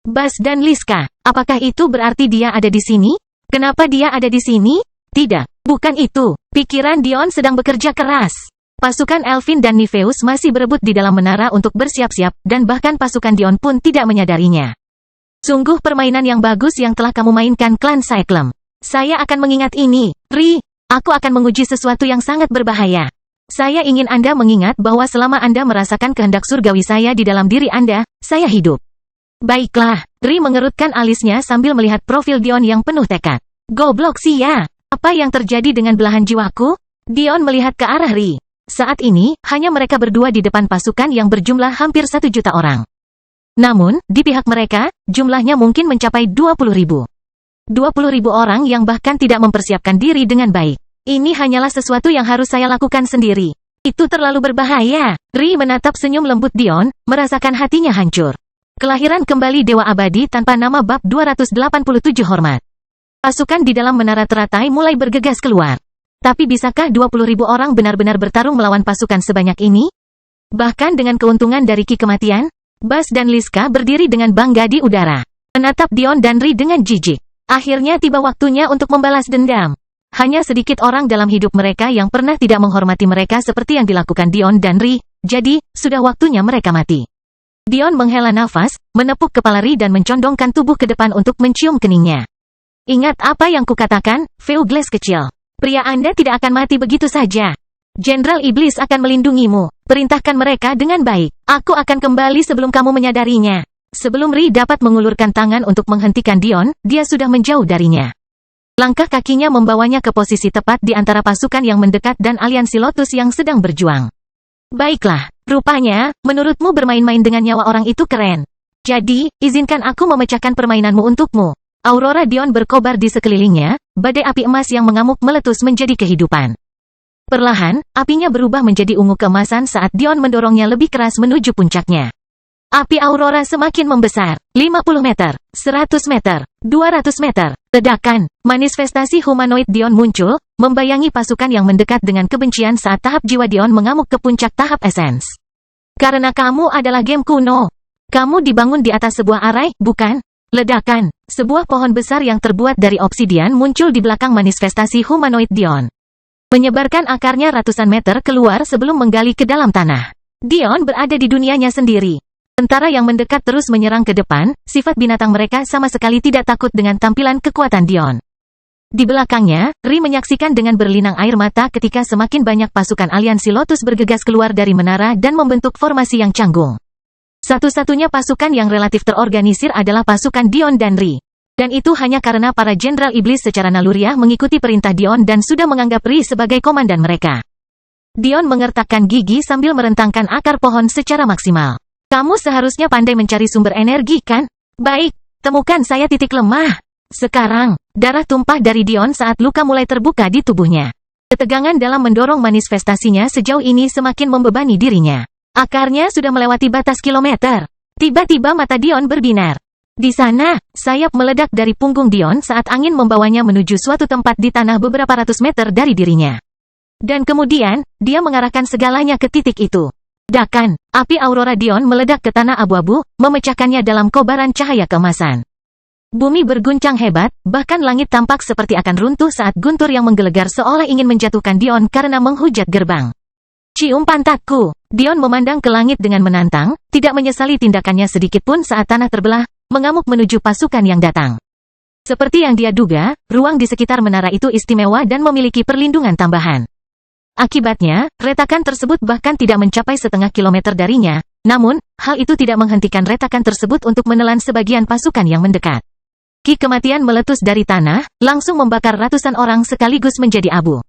Bas dan Liska. Apakah itu berarti dia ada di sini? Kenapa dia ada di sini? Tidak, bukan itu. Pikiran Dion sedang bekerja keras. Pasukan Elfin dan Nifeus masih berebut di dalam menara untuk bersiap-siap, dan bahkan pasukan Dion pun tidak menyadarinya. Sungguh permainan yang bagus yang telah kamu mainkan klan Saeklem. Saya akan mengingat ini. Ri, aku akan menguji sesuatu yang sangat berbahaya. Saya ingin Anda mengingat bahwa selama Anda merasakan kehendak surgawi saya di dalam diri Anda, saya hidup. Baiklah, Ri mengerutkan alisnya sambil melihat profil Dion yang penuh tekad. Goblok sia, apa yang terjadi dengan belahan jiwaku? Dion melihat ke arah Ri. Saat ini, hanya mereka berdua di depan pasukan yang berjumlah hampir 1 juta orang. Namun, di pihak mereka, jumlahnya mungkin mencapai 20.000. 20.000 orang yang bahkan tidak mempersiapkan diri dengan baik. Ini hanyalah sesuatu yang harus saya lakukan sendiri. Itu terlalu berbahaya. Ri menatap senyum lembut Dion, merasakan hatinya hancur. Kelahiran kembali Dewa Abadi tanpa nama bab 287 hormat. Pasukan di dalam menara teratai mulai bergegas keluar. Tapi bisakah 20.000 orang benar-benar bertarung melawan pasukan sebanyak ini? Bahkan dengan keuntungan dari Ki Kematian, Bas dan Liska berdiri dengan bangga di udara, menatap Dion dan Ri dengan jijik. Akhirnya tiba waktunya untuk membalas dendam. Hanya sedikit orang dalam hidup mereka yang pernah tidak menghormati mereka seperti yang dilakukan Dion dan Ri, jadi, sudah waktunya mereka mati. Dion menghela nafas, menepuk kepala Ri dan mencondongkan tubuh ke depan untuk mencium keningnya. Ingat apa yang kukatakan, Veugles kecil. Pria Anda tidak akan mati begitu saja. Jenderal Iblis akan melindungimu. Perintahkan mereka dengan baik. Aku akan kembali sebelum kamu menyadarinya. Sebelum Ri dapat mengulurkan tangan untuk menghentikan Dion, dia sudah menjauh darinya. Langkah kakinya membawanya ke posisi tepat di antara pasukan yang mendekat dan aliansi Lotus yang sedang berjuang. Baiklah, rupanya, menurutmu bermain-main dengan nyawa orang itu keren. Jadi, izinkan aku memecahkan permainanmu untukmu. Aurora Dion berkobar di sekelilingnya, badai api emas yang mengamuk meletus menjadi kehidupan. Perlahan, apinya berubah menjadi ungu keemasan saat Dion mendorongnya lebih keras menuju puncaknya. Api Aurora semakin membesar, 50 meter, 100 meter, 200 meter. Ledakan, manifestasi humanoid Dion muncul, membayangi pasukan yang mendekat dengan kebencian saat tahap jiwa Dion mengamuk ke puncak tahap esens. Karena kamu adalah game kuno. Kamu dibangun di atas sebuah arai, bukan? Ledakan, sebuah pohon besar yang terbuat dari obsidian muncul di belakang manifestasi humanoid Dion. Menyebarkan akarnya ratusan meter keluar sebelum menggali ke dalam tanah. Dion berada di dunianya sendiri. Tentara yang mendekat terus menyerang ke depan, sifat binatang mereka sama sekali tidak takut dengan tampilan kekuatan Dion. Di belakangnya, Ri menyaksikan dengan berlinang air mata ketika semakin banyak pasukan aliansi Lotus bergegas keluar dari menara dan membentuk formasi yang canggung. Satu-satunya pasukan yang relatif terorganisir adalah pasukan Dion dan Ri. Dan itu hanya karena para Jenderal Iblis secara naluriah mengikuti perintah Dion dan sudah menganggap Ri sebagai komandan mereka. Dion mengertakkan gigi sambil merentangkan akar pohon secara maksimal. Kamu seharusnya pandai mencari sumber energi, kan? Baik, temukan saya titik lemah. Sekarang, darah tumpah dari Dion saat luka mulai terbuka di tubuhnya. Ketegangan dalam mendorong manifestasinya sejauh ini semakin membebani dirinya. Akarnya sudah melewati batas kilometer. Tiba-tiba mata Dion berbinar. Di sana, sayap meledak dari punggung Dion saat angin membawanya menuju suatu tempat di tanah beberapa ratus meter dari dirinya. Dan kemudian, dia mengarahkan segalanya ke titik itu. Dakan, api Aurora Dion meledak ke tanah abu-abu, memecahkannya dalam kobaran cahaya keemasan. Bumi berguncang hebat, bahkan langit tampak seperti akan runtuh saat guntur yang menggelegar seolah ingin menjatuhkan Dion karena menghujat gerbang. Cium pantatku. Dion memandang ke langit dengan menantang, tidak menyesali tindakannya sedikitpun saat tanah terbelah, mengamuk menuju pasukan yang datang. Seperti yang dia duga, ruang di sekitar menara itu istimewa dan memiliki perlindungan tambahan. Akibatnya, retakan tersebut bahkan tidak mencapai setengah kilometer darinya, namun, hal itu tidak menghentikan retakan tersebut untuk menelan sebagian pasukan yang mendekat. Ki Kematian meletus dari tanah, langsung membakar ratusan orang sekaligus menjadi abu.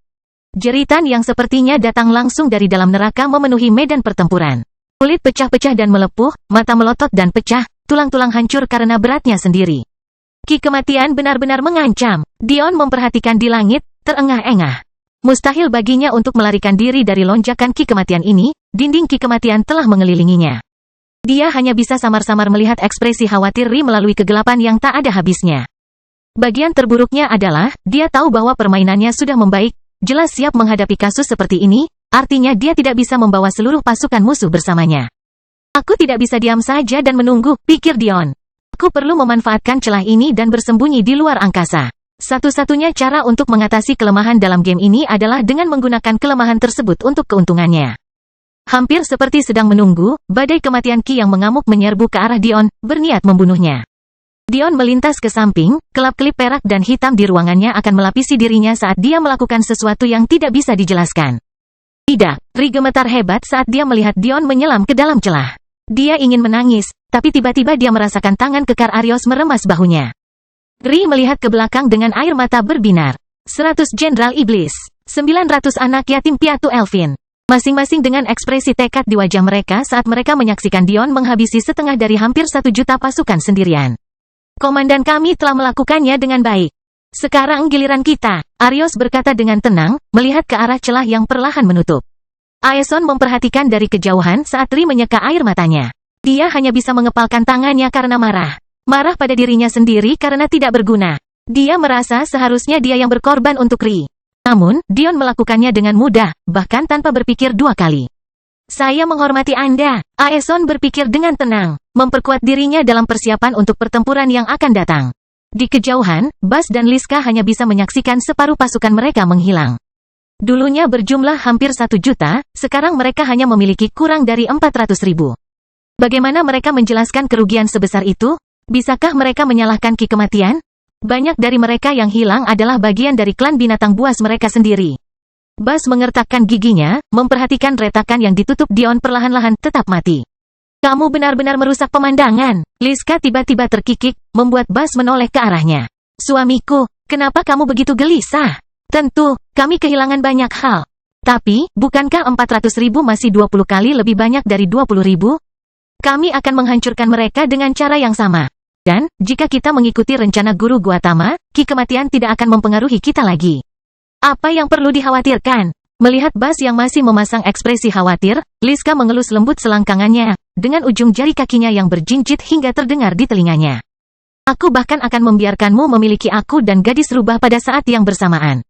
Jeritan yang sepertinya datang langsung dari dalam neraka memenuhi medan pertempuran. Kulit pecah-pecah dan melepuh, mata melotot dan pecah, tulang-tulang hancur karena beratnya sendiri. Ki Kematian benar-benar mengancam. Dion memperhatikan di langit, terengah-engah. Mustahil baginya untuk melarikan diri dari lonjakan Ki Kematian ini, dinding Ki Kematian telah mengelilinginya. Dia hanya bisa samar-samar melihat ekspresi khawatir Ri melalui kegelapan yang tak ada habisnya. Bagian terburuknya adalah, dia tahu bahwa permainannya sudah membaik, jelas siap menghadapi kasus seperti ini, artinya dia tidak bisa membawa seluruh pasukan musuh bersamanya. Aku tidak bisa diam saja dan menunggu, pikir Dion. Aku perlu memanfaatkan celah ini dan bersembunyi di luar angkasa. Satu-satunya cara untuk mengatasi kelemahan dalam game ini adalah dengan menggunakan kelemahan tersebut untuk keuntungannya. Hampir seperti sedang menunggu, badai kematian Ki yang mengamuk menyerbu ke arah Dion, berniat membunuhnya. Dion melintas ke samping, kelap-kelip perak dan hitam di ruangannya akan melapisi dirinya saat dia melakukan sesuatu yang tidak bisa dijelaskan. Tidak, Ri gemetar hebat saat dia melihat Dion menyelam ke dalam celah. Dia ingin menangis, tapi tiba-tiba dia merasakan tangan kekar Arios meremas bahunya. Ri melihat ke belakang dengan air mata berbinar. 100 Jenderal Iblis, 900 anak yatim piatu Elfin. Masing-masing dengan ekspresi tekad di wajah mereka saat mereka menyaksikan Dion menghabisi setengah dari hampir 1 juta pasukan sendirian. Komandan kami telah melakukannya dengan baik. Sekarang giliran kita, Arios berkata dengan tenang, melihat ke arah celah yang perlahan menutup. Aeson memperhatikan dari kejauhan saat Ri menyeka air matanya. Dia hanya bisa mengepalkan tangannya karena marah. Marah pada dirinya sendiri karena tidak berguna. Dia merasa seharusnya dia yang berkorban untuk Ri. Namun, Dion melakukannya dengan mudah, bahkan tanpa berpikir dua kali. Saya menghormati Anda, Aeson berpikir dengan tenang, memperkuat dirinya dalam persiapan untuk pertempuran yang akan datang. Di kejauhan, Bas dan Liska hanya bisa menyaksikan separuh pasukan mereka menghilang. Dulunya berjumlah hampir 1 juta, sekarang mereka hanya memiliki kurang dari 400.000. Bagaimana mereka menjelaskan kerugian sebesar itu? Bisakah mereka menyalahkan Ki Kematian? Banyak dari mereka yang hilang adalah bagian dari klan binatang buas mereka sendiri. Bas mengertakkan giginya, memperhatikan retakan yang ditutup Dion perlahan-lahan tetap mati. Kamu benar-benar merusak pemandangan. Liska tiba-tiba terkikik, membuat Bas menoleh ke arahnya. Suamiku, kenapa kamu begitu gelisah? Tentu, kami kehilangan banyak hal. Tapi, bukankah 400.000 masih 20 kali lebih banyak dari 20.000? Kami akan menghancurkan mereka dengan cara yang sama. Dan, jika kita mengikuti rencana Guru Gautama, Ki Kematian tidak akan mempengaruhi kita lagi. Apa yang perlu dikhawatirkan? Melihat Bas yang masih memasang ekspresi khawatir, Liska mengelus lembut selangkangannya, dengan ujung jari kakinya yang berjinjit hingga terdengar di telinganya. Aku bahkan akan membiarkanmu memiliki aku dan gadis rubah pada saat yang bersamaan.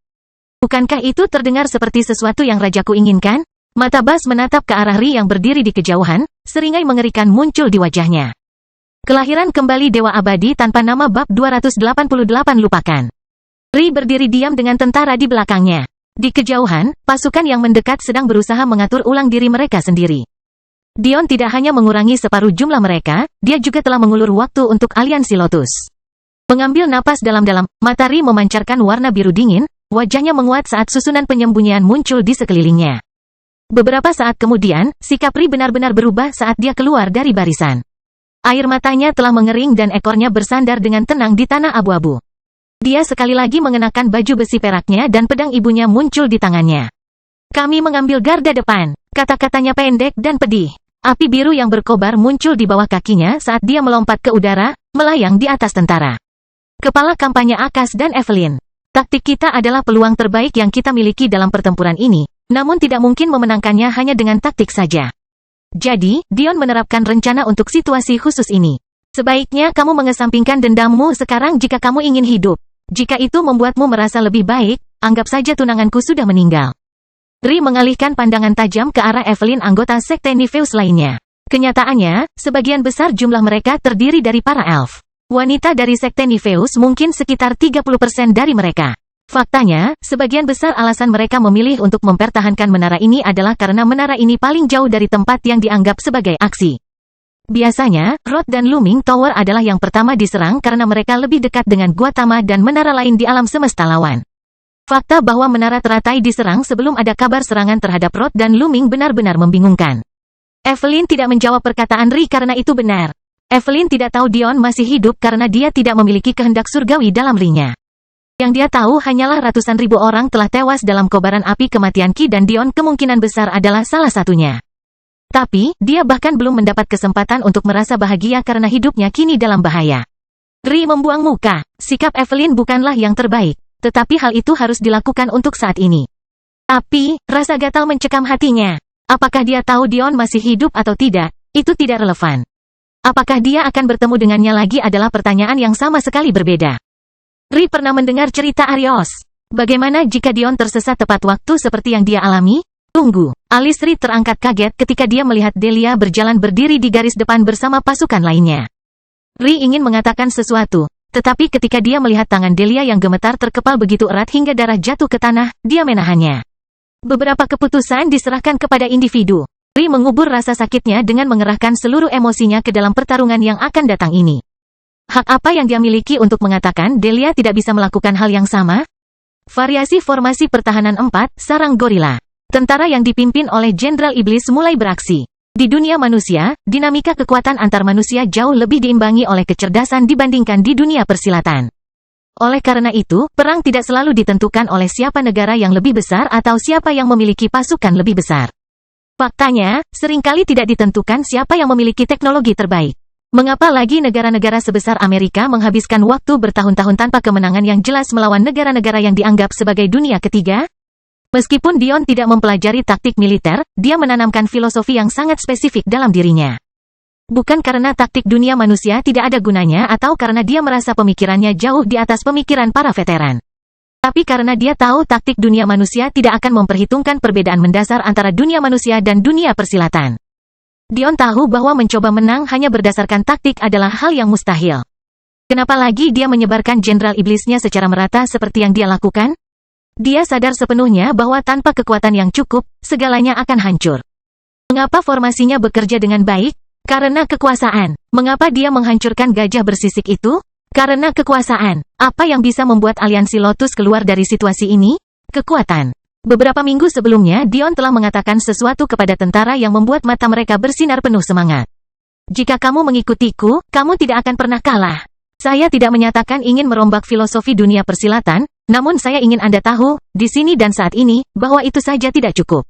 Bukankah itu terdengar seperti sesuatu yang rajaku inginkan? Mata Bas menatap ke arah Ri yang berdiri di kejauhan, seringai mengerikan muncul di wajahnya. Kelahiran kembali Dewa Abadi tanpa nama bab 288 lupakan. Ri berdiri diam dengan tentara di belakangnya. Di kejauhan, pasukan yang mendekat sedang berusaha mengatur ulang diri mereka sendiri. Dion tidak hanya mengurangi separuh jumlah mereka, dia juga telah mengulur waktu untuk aliansi Lotus. Mengambil napas dalam-dalam, mata Ri memancarkan warna biru dingin, wajahnya menguat saat susunan penyembunyian muncul di sekelilingnya. Beberapa saat kemudian, sikap Ri benar-benar berubah saat dia keluar dari barisan. Air matanya telah mengering dan ekornya bersandar dengan tenang di tanah abu-abu. Dia sekali lagi mengenakan baju besi peraknya dan pedang ibunya muncul di tangannya. Kami mengambil garda depan, kata-katanya pendek dan pedih. Api biru yang berkobar muncul di bawah kakinya saat dia melompat ke udara, melayang di atas tentara. Kepala kampanye Akas dan Evelyn. Taktik kita adalah peluang terbaik yang kita miliki dalam pertempuran ini, namun tidak mungkin memenangkannya hanya dengan taktik saja. Jadi, Dion menerapkan rencana untuk situasi khusus ini. Sebaiknya kamu mengesampingkan dendammu sekarang jika kamu ingin hidup. Jika itu membuatmu merasa lebih baik, anggap saja tunanganku sudah meninggal. Ri mengalihkan pandangan tajam ke arah Evelyn anggota sekte Nifeus lainnya. Kenyataannya, sebagian besar jumlah mereka terdiri dari para elf. Wanita dari sekte Nifeus mungkin sekitar 30% dari mereka. Faktanya, sebagian besar alasan mereka memilih untuk mempertahankan menara ini adalah karena menara ini paling jauh dari tempat yang dianggap sebagai aksi. Biasanya, Rod dan Looming Tower adalah yang pertama diserang karena mereka lebih dekat dengan Gautama dan menara lain di alam semesta lawan. Fakta bahwa menara teratai diserang sebelum ada kabar serangan terhadap Rod dan Looming benar-benar membingungkan. Evelyn tidak menjawab perkataan Ri karena itu benar. Evelyn tidak tahu Dion masih hidup karena dia tidak memiliki kehendak surgawi dalam Ri-nya. Yang dia tahu hanyalah ratusan ribu orang telah tewas dalam kobaran api kematian Ki dan Dion kemungkinan besar adalah salah satunya. Tapi, dia bahkan belum mendapat kesempatan untuk merasa bahagia karena hidupnya kini dalam bahaya. Ri membuang muka. Sikap Evelyn bukanlah yang terbaik, tetapi hal itu harus dilakukan untuk saat ini. Tapi, rasa gatal mencekam hatinya. Apakah dia tahu Dion masih hidup atau tidak, itu tidak relevan. Apakah dia akan bertemu dengannya lagi adalah pertanyaan yang sama sekali berbeda. Ri pernah mendengar cerita Arios. Bagaimana jika Dion tersesat tepat waktu seperti yang dia alami? Tunggu. Alis Ri terangkat kaget ketika dia melihat Delia berjalan berdiri di garis depan bersama pasukan lainnya. Ri ingin mengatakan sesuatu, tetapi ketika dia melihat tangan Delia yang gemetar terkepal begitu erat hingga darah jatuh ke tanah, dia menahannya. Beberapa keputusan diserahkan kepada individu. Ri mengubur rasa sakitnya dengan mengerahkan seluruh emosinya ke dalam pertarungan yang akan datang ini. Hak apa yang dia miliki untuk mengatakan Delia tidak bisa melakukan hal yang sama? Variasi formasi pertahanan 4, sarang gorila. Tentara yang dipimpin oleh Jenderal Iblis mulai beraksi. Di dunia manusia, dinamika kekuatan antar manusia jauh lebih diimbangi oleh kecerdasan dibandingkan di dunia persilatan. Oleh karena itu, perang tidak selalu ditentukan oleh siapa negara yang lebih besar atau siapa yang memiliki pasukan lebih besar. Faktanya, seringkali tidak ditentukan siapa yang memiliki teknologi terbaik. Mengapa lagi negara-negara sebesar Amerika menghabiskan waktu bertahun-tahun tanpa kemenangan yang jelas melawan negara-negara yang dianggap sebagai dunia ketiga? Meskipun Dion tidak mempelajari taktik militer, dia menanamkan filosofi yang sangat spesifik dalam dirinya. Bukan karena taktik dunia manusia tidak ada gunanya atau karena dia merasa pemikirannya jauh di atas pemikiran para veteran. Tapi karena dia tahu taktik dunia manusia tidak akan memperhitungkan perbedaan mendasar antara dunia manusia dan dunia persilatan. Dion tahu bahwa mencoba menang hanya berdasarkan taktik adalah hal yang mustahil. Kenapa lagi dia menyebarkan jenderal iblisnya secara merata seperti yang dia lakukan? Dia sadar sepenuhnya bahwa tanpa kekuatan yang cukup, segalanya akan hancur. Mengapa formasinya bekerja dengan baik? Karena kekuasaan. Mengapa dia menghancurkan gajah bersisik itu? Karena kekuasaan. Apa yang bisa membuat aliansi Lotus keluar dari situasi ini? Kekuatan. Beberapa minggu sebelumnya Dion telah mengatakan sesuatu kepada tentara yang membuat mata mereka bersinar penuh semangat. Jika kamu mengikutiku, kamu tidak akan pernah kalah. Saya tidak menyatakan ingin merombak filosofi dunia persilatan, namun saya ingin Anda tahu, di sini dan saat ini, bahwa itu saja tidak cukup.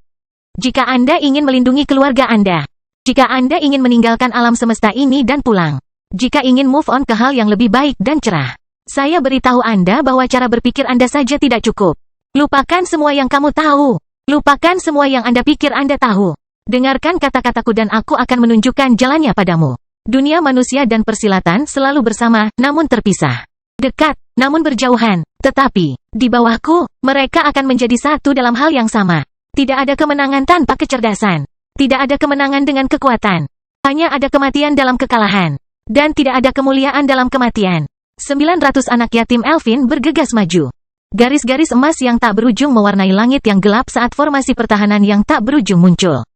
Jika Anda ingin melindungi keluarga Anda, jika Anda ingin meninggalkan alam semesta ini dan pulang, jika ingin move on ke hal yang lebih baik dan cerah, saya beritahu Anda bahwa cara berpikir Anda saja tidak cukup. Lupakan semua yang kamu tahu. Lupakan semua yang Anda pikir Anda tahu. Dengarkan kata-kataku dan aku akan menunjukkan jalannya padamu. Dunia manusia dan persilatan selalu bersama, namun terpisah. Dekat, namun berjauhan. Tetapi, di bawahku, mereka akan menjadi satu dalam hal yang sama. Tidak ada kemenangan tanpa kecerdasan. Tidak ada kemenangan dengan kekuatan. Hanya ada kematian dalam kekalahan. Dan tidak ada kemuliaan dalam kematian. 900 anak yatim Elfin bergegas maju. Garis-garis emas yang tak berujung mewarnai langit yang gelap saat formasi pertahanan yang tak berujung muncul.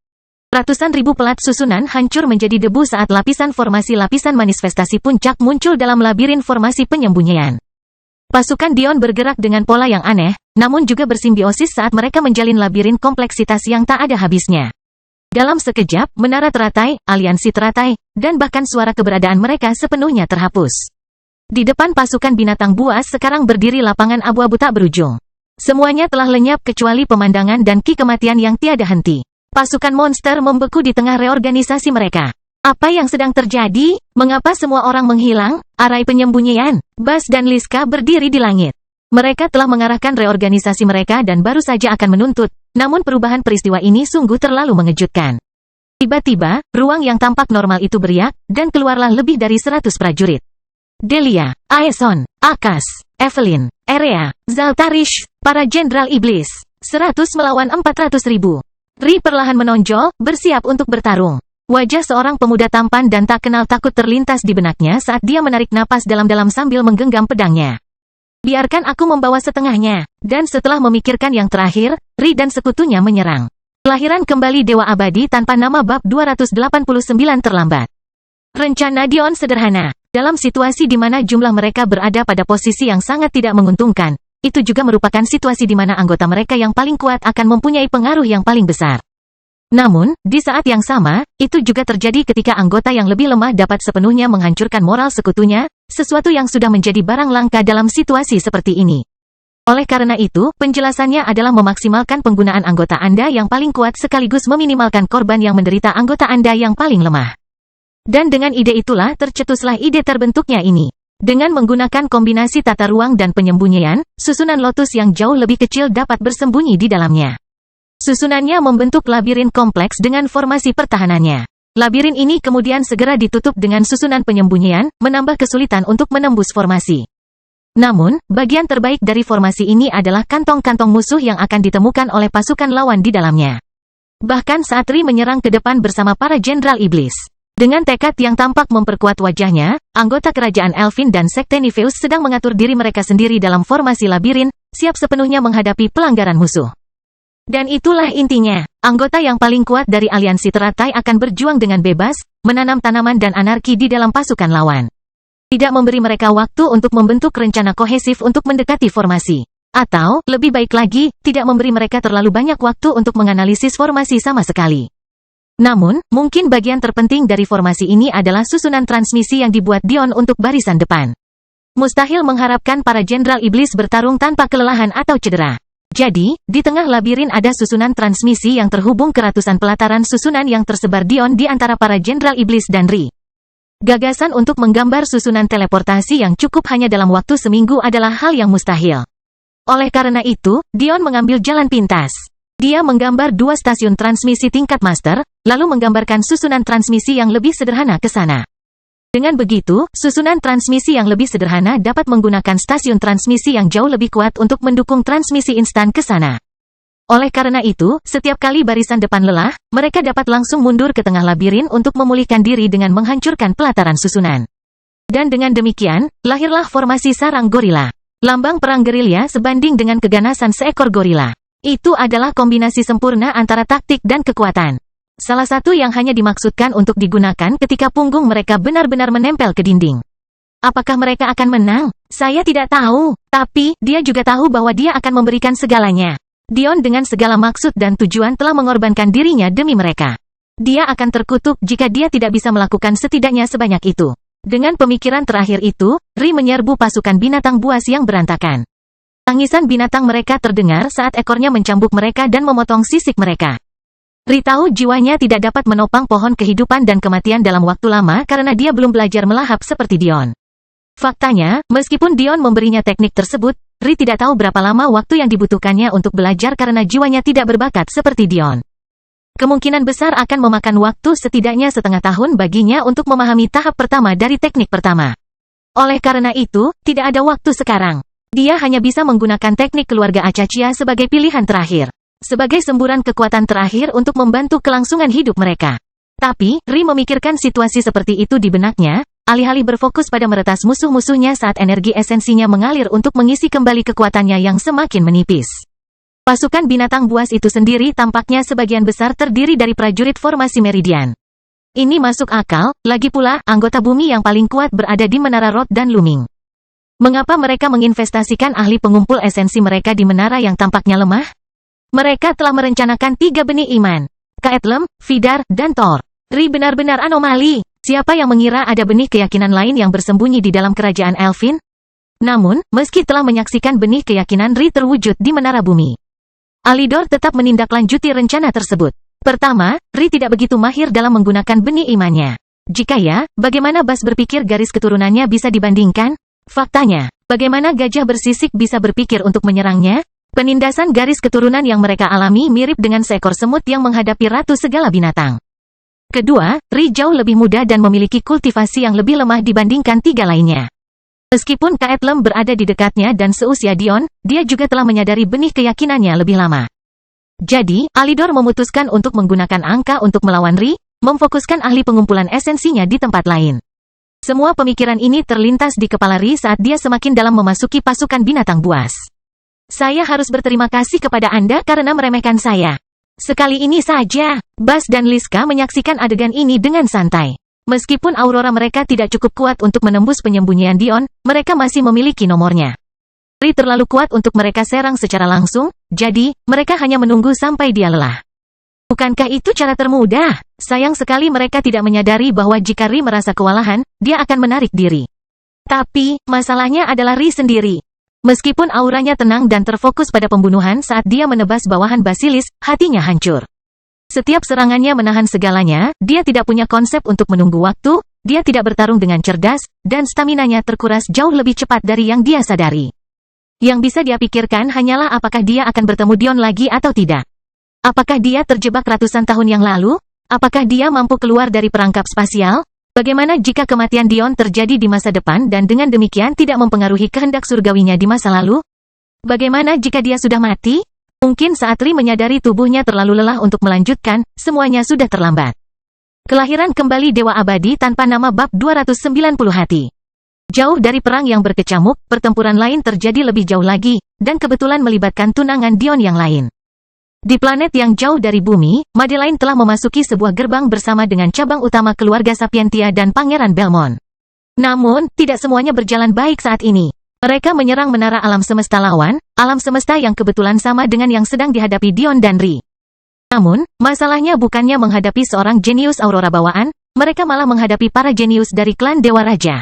Ratusan ribu pelat susunan hancur menjadi debu saat lapisan formasi lapisan manifestasi puncak muncul dalam labirin formasi penyembunyian. Pasukan Dion bergerak dengan pola yang aneh, namun juga bersimbiosis saat mereka menjalin labirin kompleksitas yang tak ada habisnya. Dalam sekejap, menara teratai, aliansi teratai, dan bahkan suara keberadaan mereka sepenuhnya terhapus. Di depan pasukan binatang buas sekarang berdiri lapangan abu-abu tak berujung. Semuanya telah lenyap kecuali pemandangan dan ki kematian yang tiada henti. Pasukan monster membeku di tengah reorganisasi mereka. Apa yang sedang terjadi? Mengapa semua orang menghilang? Arai penyembunyian. Bas dan Liska berdiri di langit. Mereka telah mengarahkan reorganisasi mereka dan baru saja akan menuntut. Namun perubahan peristiwa ini sungguh terlalu mengejutkan. Tiba-tiba, ruang yang tampak normal itu beriak, dan keluarlah lebih dari 100 prajurit. Delia, Aeson, Akas, Evelyn, Erea, Zaltarish, para jenderal iblis. 100 melawan 400 ribu. Ri perlahan menonjol, bersiap untuk bertarung. Wajah seorang pemuda tampan dan tak kenal takut terlintas di benaknya saat dia menarik napas dalam-dalam sambil menggenggam pedangnya. Biarkan aku membawa setengahnya. Dan setelah memikirkan yang terakhir, Ri dan sekutunya menyerang. Kelahiran kembali Dewa Abadi tanpa nama bab 289 terlambat. Rencana Dion sederhana. Dalam situasi di mana jumlah mereka berada pada posisi yang sangat tidak menguntungkan, itu juga merupakan situasi di mana anggota mereka yang paling kuat akan mempunyai pengaruh yang paling besar. Namun, di saat yang sama, itu juga terjadi ketika anggota yang lebih lemah dapat sepenuhnya menghancurkan moral sekutunya, sesuatu yang sudah menjadi barang langka dalam situasi seperti ini. Oleh karena itu, penjelasannya adalah memaksimalkan penggunaan anggota Anda yang paling kuat sekaligus meminimalkan korban yang menderita anggota Anda yang paling lemah. Dan dengan ide itulah tercetuslah ide terbentuknya ini. Dengan menggunakan kombinasi tata ruang dan penyembunyian, susunan Lotus yang jauh lebih kecil dapat bersembunyi di dalamnya. Susunannya membentuk labirin kompleks dengan formasi pertahanannya. Labirin ini kemudian segera ditutup dengan susunan penyembunyian, menambah kesulitan untuk menembus formasi. Namun, bagian terbaik dari formasi ini adalah kantong-kantong musuh yang akan ditemukan oleh pasukan lawan di dalamnya. Bahkan saat Ri menyerang ke depan bersama para jenderal iblis. Dengan tekad yang tampak memperkuat wajahnya, anggota kerajaan Elfin dan Sekte Nifeus sedang mengatur diri mereka sendiri dalam formasi labirin, siap sepenuhnya menghadapi pelanggaran musuh. Dan itulah intinya, anggota yang paling kuat dari aliansi teratai akan berjuang dengan bebas, menanam tanaman dan anarki di dalam pasukan lawan. Tidak memberi mereka waktu untuk membentuk rencana kohesif untuk mendekati formasi. Atau, lebih baik lagi, tidak memberi mereka terlalu banyak waktu untuk menganalisis formasi sama sekali. Namun, mungkin bagian terpenting dari formasi ini adalah susunan transmisi yang dibuat Dion untuk barisan depan. Mustahil mengharapkan para jenderal iblis bertarung tanpa kelelahan atau cedera. Jadi, di tengah labirin ada susunan transmisi yang terhubung ke ratusan pelataran susunan yang tersebar Dion di antara para jenderal iblis dan Ri. Gagasan untuk menggambar susunan teleportasi yang cukup hanya dalam waktu seminggu adalah hal yang mustahil. Oleh karena itu, Dion mengambil jalan pintas. Dia menggambar 2 stasiun transmisi tingkat master, lalu menggambarkan susunan transmisi yang lebih sederhana ke sana. Dengan begitu, susunan transmisi yang lebih sederhana dapat menggunakan stasiun transmisi yang jauh lebih kuat untuk mendukung transmisi instan ke sana. Oleh karena itu, setiap kali barisan depan lelah, mereka dapat langsung mundur ke tengah labirin untuk memulihkan diri dengan menghancurkan pelataran susunan. Dan dengan demikian, lahirlah formasi sarang gorila. Lambang perang gerilya sebanding dengan keganasan seekor gorila. Itu adalah kombinasi sempurna antara taktik dan kekuatan. Salah satu yang hanya dimaksudkan untuk digunakan ketika punggung mereka benar-benar menempel ke dinding. Apakah mereka akan menang? Saya tidak tahu. Tapi, dia juga tahu bahwa dia akan memberikan segalanya. Dion dengan segala maksud dan tujuan telah mengorbankan dirinya demi mereka. Dia akan terkutuk jika dia tidak bisa melakukan setidaknya sebanyak itu. Dengan pemikiran terakhir itu, Ri menyerbu pasukan binatang buas yang berantakan. Tangisan binatang mereka terdengar saat ekornya mencambuk mereka dan memotong sisik mereka. Ri tahu jiwanya tidak dapat menopang pohon kehidupan dan kematian dalam waktu lama karena dia belum belajar melahap seperti Dion. Faktanya, meskipun Dion memberinya teknik tersebut, Ri tidak tahu berapa lama waktu yang dibutuhkannya untuk belajar karena jiwanya tidak berbakat seperti Dion. Kemungkinan besar akan memakan waktu setidaknya setengah tahun baginya untuk memahami tahap pertama dari teknik pertama. Oleh karena itu, tidak ada waktu sekarang. Dia hanya bisa menggunakan teknik keluarga Acaccia sebagai pilihan terakhir. Sebagai semburan kekuatan terakhir untuk membantu kelangsungan hidup mereka. Tapi, Ri memikirkan situasi seperti itu di benaknya, alih-alih berfokus pada meretas musuh-musuhnya saat energi esensinya mengalir untuk mengisi kembali kekuatannya yang semakin menipis. Pasukan binatang buas itu sendiri tampaknya sebagian besar terdiri dari prajurit formasi Meridian. Ini masuk akal, lagi pula, anggota bumi yang paling kuat berada di Menara Rod dan Luming. Mengapa mereka menginvestasikan ahli pengumpul esensi mereka di menara yang tampaknya lemah? Mereka telah merencanakan 3 benih iman. Kaetlem, Vidar, dan Thor. Ri benar-benar anomali. Siapa yang mengira ada benih keyakinan lain yang bersembunyi di dalam kerajaan Elfin? Namun, meski telah menyaksikan benih keyakinan Ri terwujud di Menara Bumi, Alidor tetap menindaklanjuti rencana tersebut. Pertama, Ri tidak begitu mahir dalam menggunakan benih imannya. Jika ya, bagaimana Bas berpikir garis keturunannya bisa dibandingkan? Faktanya, bagaimana gajah bersisik bisa berpikir untuk menyerangnya? Penindasan garis keturunan yang mereka alami mirip dengan seekor semut yang menghadapi ratu segala binatang. Kedua, Ri jauh lebih muda dan memiliki kultivasi yang lebih lemah dibandingkan 3 lainnya. Meskipun Kaetlem berada di dekatnya dan seusia Dion, dia juga telah menyadari benih keyakinannya lebih lama. Jadi, Alidor memutuskan untuk menggunakan angka untuk melawan Ri, memfokuskan ahli pengumpulan esensinya di tempat lain. Semua pemikiran ini terlintas di kepala Ri saat dia semakin dalam memasuki pasukan binatang buas. Saya harus berterima kasih kepada Anda karena meremehkan saya. Sekali ini saja, Bas dan Liska menyaksikan adegan ini dengan santai. Meskipun aurora mereka tidak cukup kuat untuk menembus penyembunyian Dion, mereka masih memiliki nomornya. Ri terlalu kuat untuk mereka serang secara langsung, jadi, mereka hanya menunggu sampai dia lelah. Bukankah itu cara termudah? Sayang sekali mereka tidak menyadari bahwa jika Ri merasa kewalahan, dia akan menarik diri. Tapi, masalahnya adalah Ri sendiri. Meskipun auranya tenang dan terfokus pada pembunuhan saat dia menebas bawahan basilis, hatinya hancur. Setiap serangannya menahan segalanya, dia tidak punya konsep untuk menunggu waktu, dia tidak bertarung dengan cerdas, dan staminanya terkuras jauh lebih cepat dari yang dia sadari. Yang bisa dia pikirkan hanyalah apakah dia akan bertemu Dion lagi atau tidak. Apakah dia terjebak ratusan tahun yang lalu? Apakah dia mampu keluar dari perangkap spasial? Bagaimana jika kematian Dion terjadi di masa depan dan dengan demikian tidak mempengaruhi kehendak surgawinya di masa lalu? Bagaimana jika dia sudah mati? Mungkin saat Ri menyadari tubuhnya terlalu lelah untuk melanjutkan, semuanya sudah terlambat. Kelahiran kembali Dewa Abadi tanpa nama bab 290 hati. Jauh dari perang yang berkecamuk, pertempuran lain terjadi lebih jauh lagi, dan kebetulan melibatkan tunangan Dion yang lain. Di planet yang jauh dari bumi, Madeline telah memasuki sebuah gerbang bersama dengan cabang utama keluarga Sapientia dan Pangeran Belmont. Namun, tidak semuanya berjalan baik saat ini. Mereka menyerang menara alam semesta lawan, alam semesta yang kebetulan sama dengan yang sedang dihadapi Dion dan Ri. Namun, masalahnya bukannya menghadapi seorang jenius aurora bawaan, mereka malah menghadapi para jenius dari klan Dewa Raja.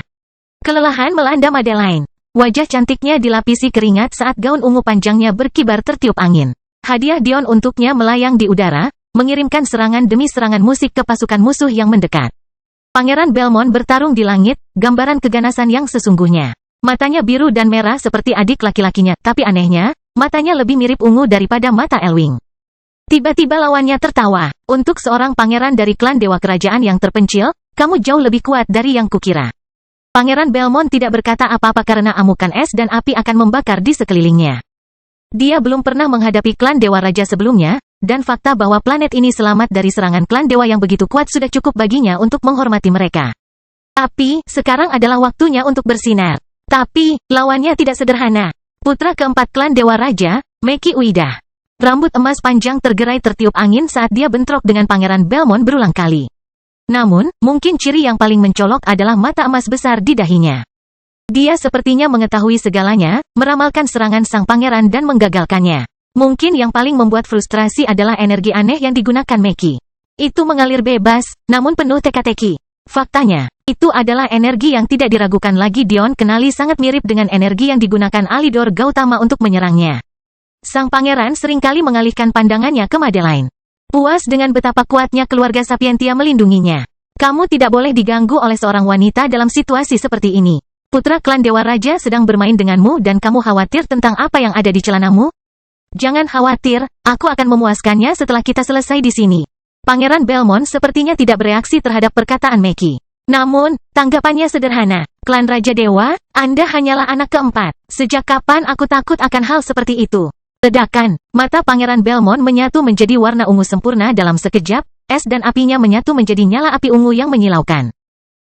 Kelelahan melanda Madeline. Wajah cantiknya dilapisi keringat saat gaun ungu panjangnya berkibar tertiup angin. Hadiah Dion untuknya melayang di udara, mengirimkan serangan demi serangan musik ke pasukan musuh yang mendekat. Pangeran Belmont bertarung di langit, gambaran keganasan yang sesungguhnya. Matanya biru dan merah seperti adik laki-lakinya, tapi anehnya, matanya lebih mirip ungu daripada mata Elwing. Tiba-tiba lawannya tertawa. Untuk seorang pangeran dari klan Dewa Kerajaan yang terpencil, kamu jauh lebih kuat dari yang kukira. Pangeran Belmont tidak berkata apa-apa karena amukan es dan api akan membakar di sekelilingnya. Dia belum pernah menghadapi klan Dewa Raja sebelumnya, dan fakta bahwa planet ini selamat dari serangan klan Dewa yang begitu kuat sudah cukup baginya untuk menghormati mereka. Tapi, sekarang adalah waktunya untuk bersinar. Tapi, lawannya tidak sederhana. Putra keempat klan Dewa Raja, Meki Uida. Rambut emas panjang tergerai tertiup angin saat dia bentrok dengan Pangeran Belmont berulang kali. Namun, mungkin ciri yang paling mencolok adalah mata emas besar di dahinya. Dia sepertinya mengetahui segalanya, meramalkan serangan sang pangeran dan menggagalkannya. Mungkin yang paling membuat frustrasi adalah energi aneh yang digunakan Meki. Itu mengalir bebas, namun penuh teka-teki. Faktanya, itu adalah energi yang tidak diragukan lagi. Dion kenali sangat mirip dengan energi yang digunakan Alidor Gautama untuk menyerangnya. Sang pangeran seringkali mengalihkan pandangannya ke Madeline. Puas dengan betapa kuatnya keluarga Sapientia melindunginya. Kamu tidak boleh diganggu oleh seorang wanita dalam situasi seperti ini. Putra klan Dewa Raja sedang bermain denganmu dan kamu khawatir tentang apa yang ada di celanamu? Jangan khawatir, aku akan memuaskannya setelah kita selesai di sini. Pangeran Belmont sepertinya tidak bereaksi terhadap perkataan Meki. Namun, tanggapannya sederhana. Klan Raja Dewa, Anda hanyalah anak keempat. Sejak kapan aku takut akan hal seperti itu? Ledakan, mata Pangeran Belmont menyatu menjadi warna ungu sempurna dalam sekejap, es dan apinya menyatu menjadi nyala api ungu yang menyilaukan.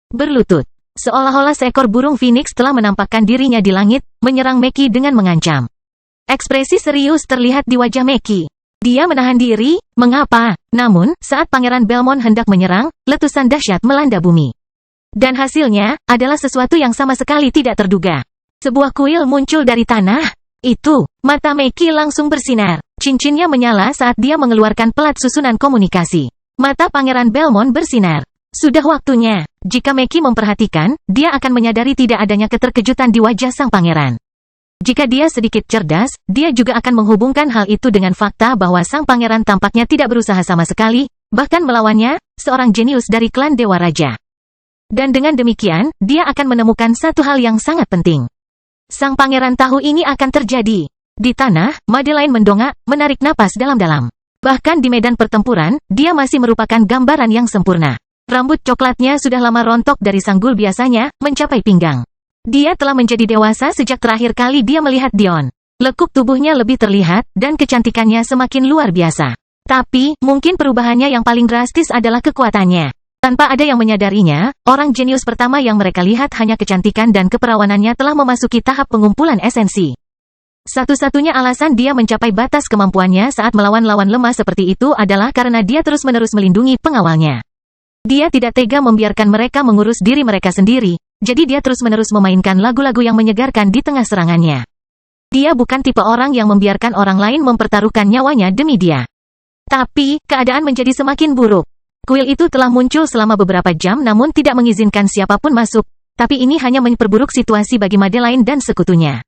Berlutut, seolah-olah seekor burung Phoenix telah menampakkan dirinya di langit, menyerang Meki dengan mengancam. Ekspresi serius terlihat di wajah Meki. Dia menahan diri, mengapa? Namun, saat Pangeran Belmont hendak menyerang, letusan dahsyat melanda bumi. Dan hasilnya, adalah sesuatu yang sama sekali tidak terduga. Sebuah kuil muncul dari tanah. Itu, mata Meki langsung bersinar. Cincinnya menyala saat dia mengeluarkan pelat susunan komunikasi. Mata Pangeran Belmont bersinar. Sudah waktunya. Jika Meki memperhatikan, dia akan menyadari tidak adanya keterkejutan di wajah sang pangeran. Jika dia sedikit cerdas, dia juga akan menghubungkan hal itu dengan fakta bahwa sang pangeran tampaknya tidak berusaha sama sekali, bahkan melawannya, seorang jenius dari klan Dewa Raja. Dan dengan demikian, dia akan menemukan satu hal yang sangat penting. Sang pangeran tahu ini akan terjadi. Di tanah, Madeline mendongak, menarik napas dalam-dalam. Bahkan di medan pertempuran, dia masih merupakan gambaran yang sempurna. Rambut coklatnya sudah lama rontok dari sanggul biasanya, mencapai pinggang. Dia telah menjadi dewasa sejak terakhir kali dia melihat Dion. Lekuk tubuhnya lebih terlihat, dan kecantikannya semakin luar biasa. Tapi, mungkin perubahannya yang paling drastis adalah kekuatannya. Tanpa ada yang menyadarinya, orang jenius pertama yang mereka lihat hanya kecantikan dan keperawanannya telah memasuki tahap pengumpulan esensi. Satu-satunya alasan dia mencapai batas kemampuannya saat melawan lawan lemah seperti itu adalah karena dia terus-menerus melindungi pengawalnya. Dia tidak tega membiarkan mereka mengurus diri mereka sendiri, jadi dia terus-menerus memainkan lagu-lagu yang menyegarkan di tengah serangannya. Dia bukan tipe orang yang membiarkan orang lain mempertaruhkan nyawanya demi dia. Tapi, keadaan menjadi semakin buruk. Kuil itu telah muncul selama beberapa jam namun tidak mengizinkan siapapun masuk, tapi ini hanya memperburuk situasi bagi Madeline dan sekutunya.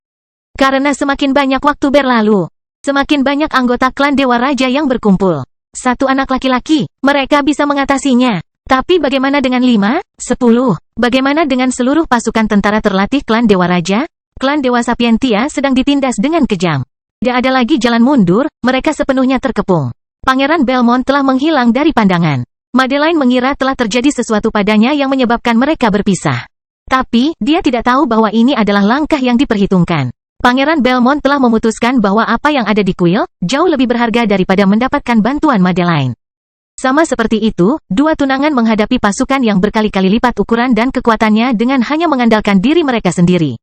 Karena semakin banyak waktu berlalu, semakin banyak anggota klan Dewa Raja yang berkumpul. Satu anak laki-laki, mereka bisa mengatasinya. Tapi bagaimana dengan 5, 10? Bagaimana dengan seluruh pasukan tentara terlatih klan Dewa Raja? Klan Dewa Sapientia sedang ditindas dengan kejam. Tidak ada lagi jalan mundur, mereka sepenuhnya terkepung. Pangeran Belmont telah menghilang dari pandangan. Madeline mengira telah terjadi sesuatu padanya yang menyebabkan mereka berpisah. Tapi, dia tidak tahu bahwa ini adalah langkah yang diperhitungkan. Pangeran Belmont telah memutuskan bahwa apa yang ada di kuil, jauh lebih berharga daripada mendapatkan bantuan Madeline. Sama seperti itu, dua tunangan menghadapi pasukan yang berkali-kali lipat ukuran dan kekuatannya dengan hanya mengandalkan diri mereka sendiri.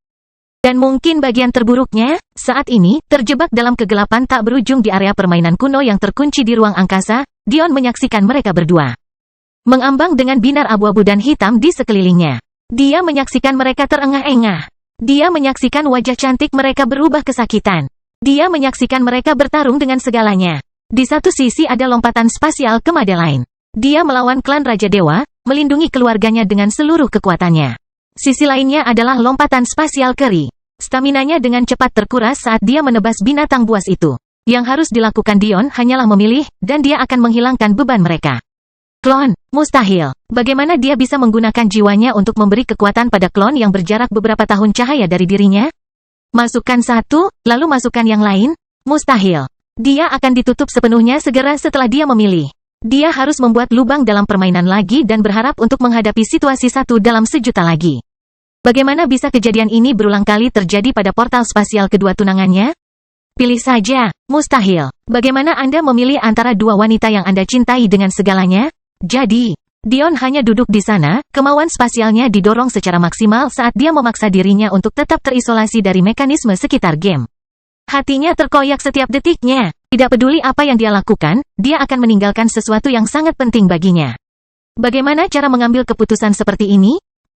Dan mungkin bagian terburuknya, saat ini, terjebak dalam kegelapan tak berujung di area permainan kuno yang terkunci di ruang angkasa, Dion menyaksikan mereka berdua mengambang dengan binar abu-abu dan hitam di sekelilingnya. Dia menyaksikan mereka terengah-engah. Dia menyaksikan wajah cantik mereka berubah kesakitan. Dia menyaksikan mereka bertarung dengan segalanya. Di satu sisi ada lompatan spasial ke Madeline. Dia melawan klan Raja Dewa, melindungi keluarganya dengan seluruh kekuatannya. Sisi lainnya adalah lompatan spasial Keri. Staminanya dengan cepat terkuras saat dia menebas binatang buas itu. Yang harus dilakukan Dion hanyalah memilih, dan dia akan menghilangkan beban mereka. Klon, mustahil. Bagaimana dia bisa menggunakan jiwanya untuk memberi kekuatan pada klon yang berjarak beberapa tahun cahaya dari dirinya? Masukkan satu, lalu masukkan yang lain? Mustahil. Dia akan ditutup sepenuhnya segera setelah dia memilih. Dia harus membuat lubang dalam permainan lagi dan berharap untuk menghadapi situasi 1 dalam sejuta lagi. Bagaimana bisa kejadian ini berulang kali terjadi pada portal spasial kedua tunangannya? Pilih saja, mustahil. Bagaimana Anda memilih antara dua wanita yang Anda cintai dengan segalanya? Jadi, Dion hanya duduk di sana, kemauan spasialnya didorong secara maksimal saat dia memaksa dirinya untuk tetap terisolasi dari mekanisme sekitar game. Hatinya terkoyak setiap detiknya. Tidak peduli apa yang dia lakukan, dia akan meninggalkan sesuatu yang sangat penting baginya. Bagaimana cara mengambil keputusan seperti ini?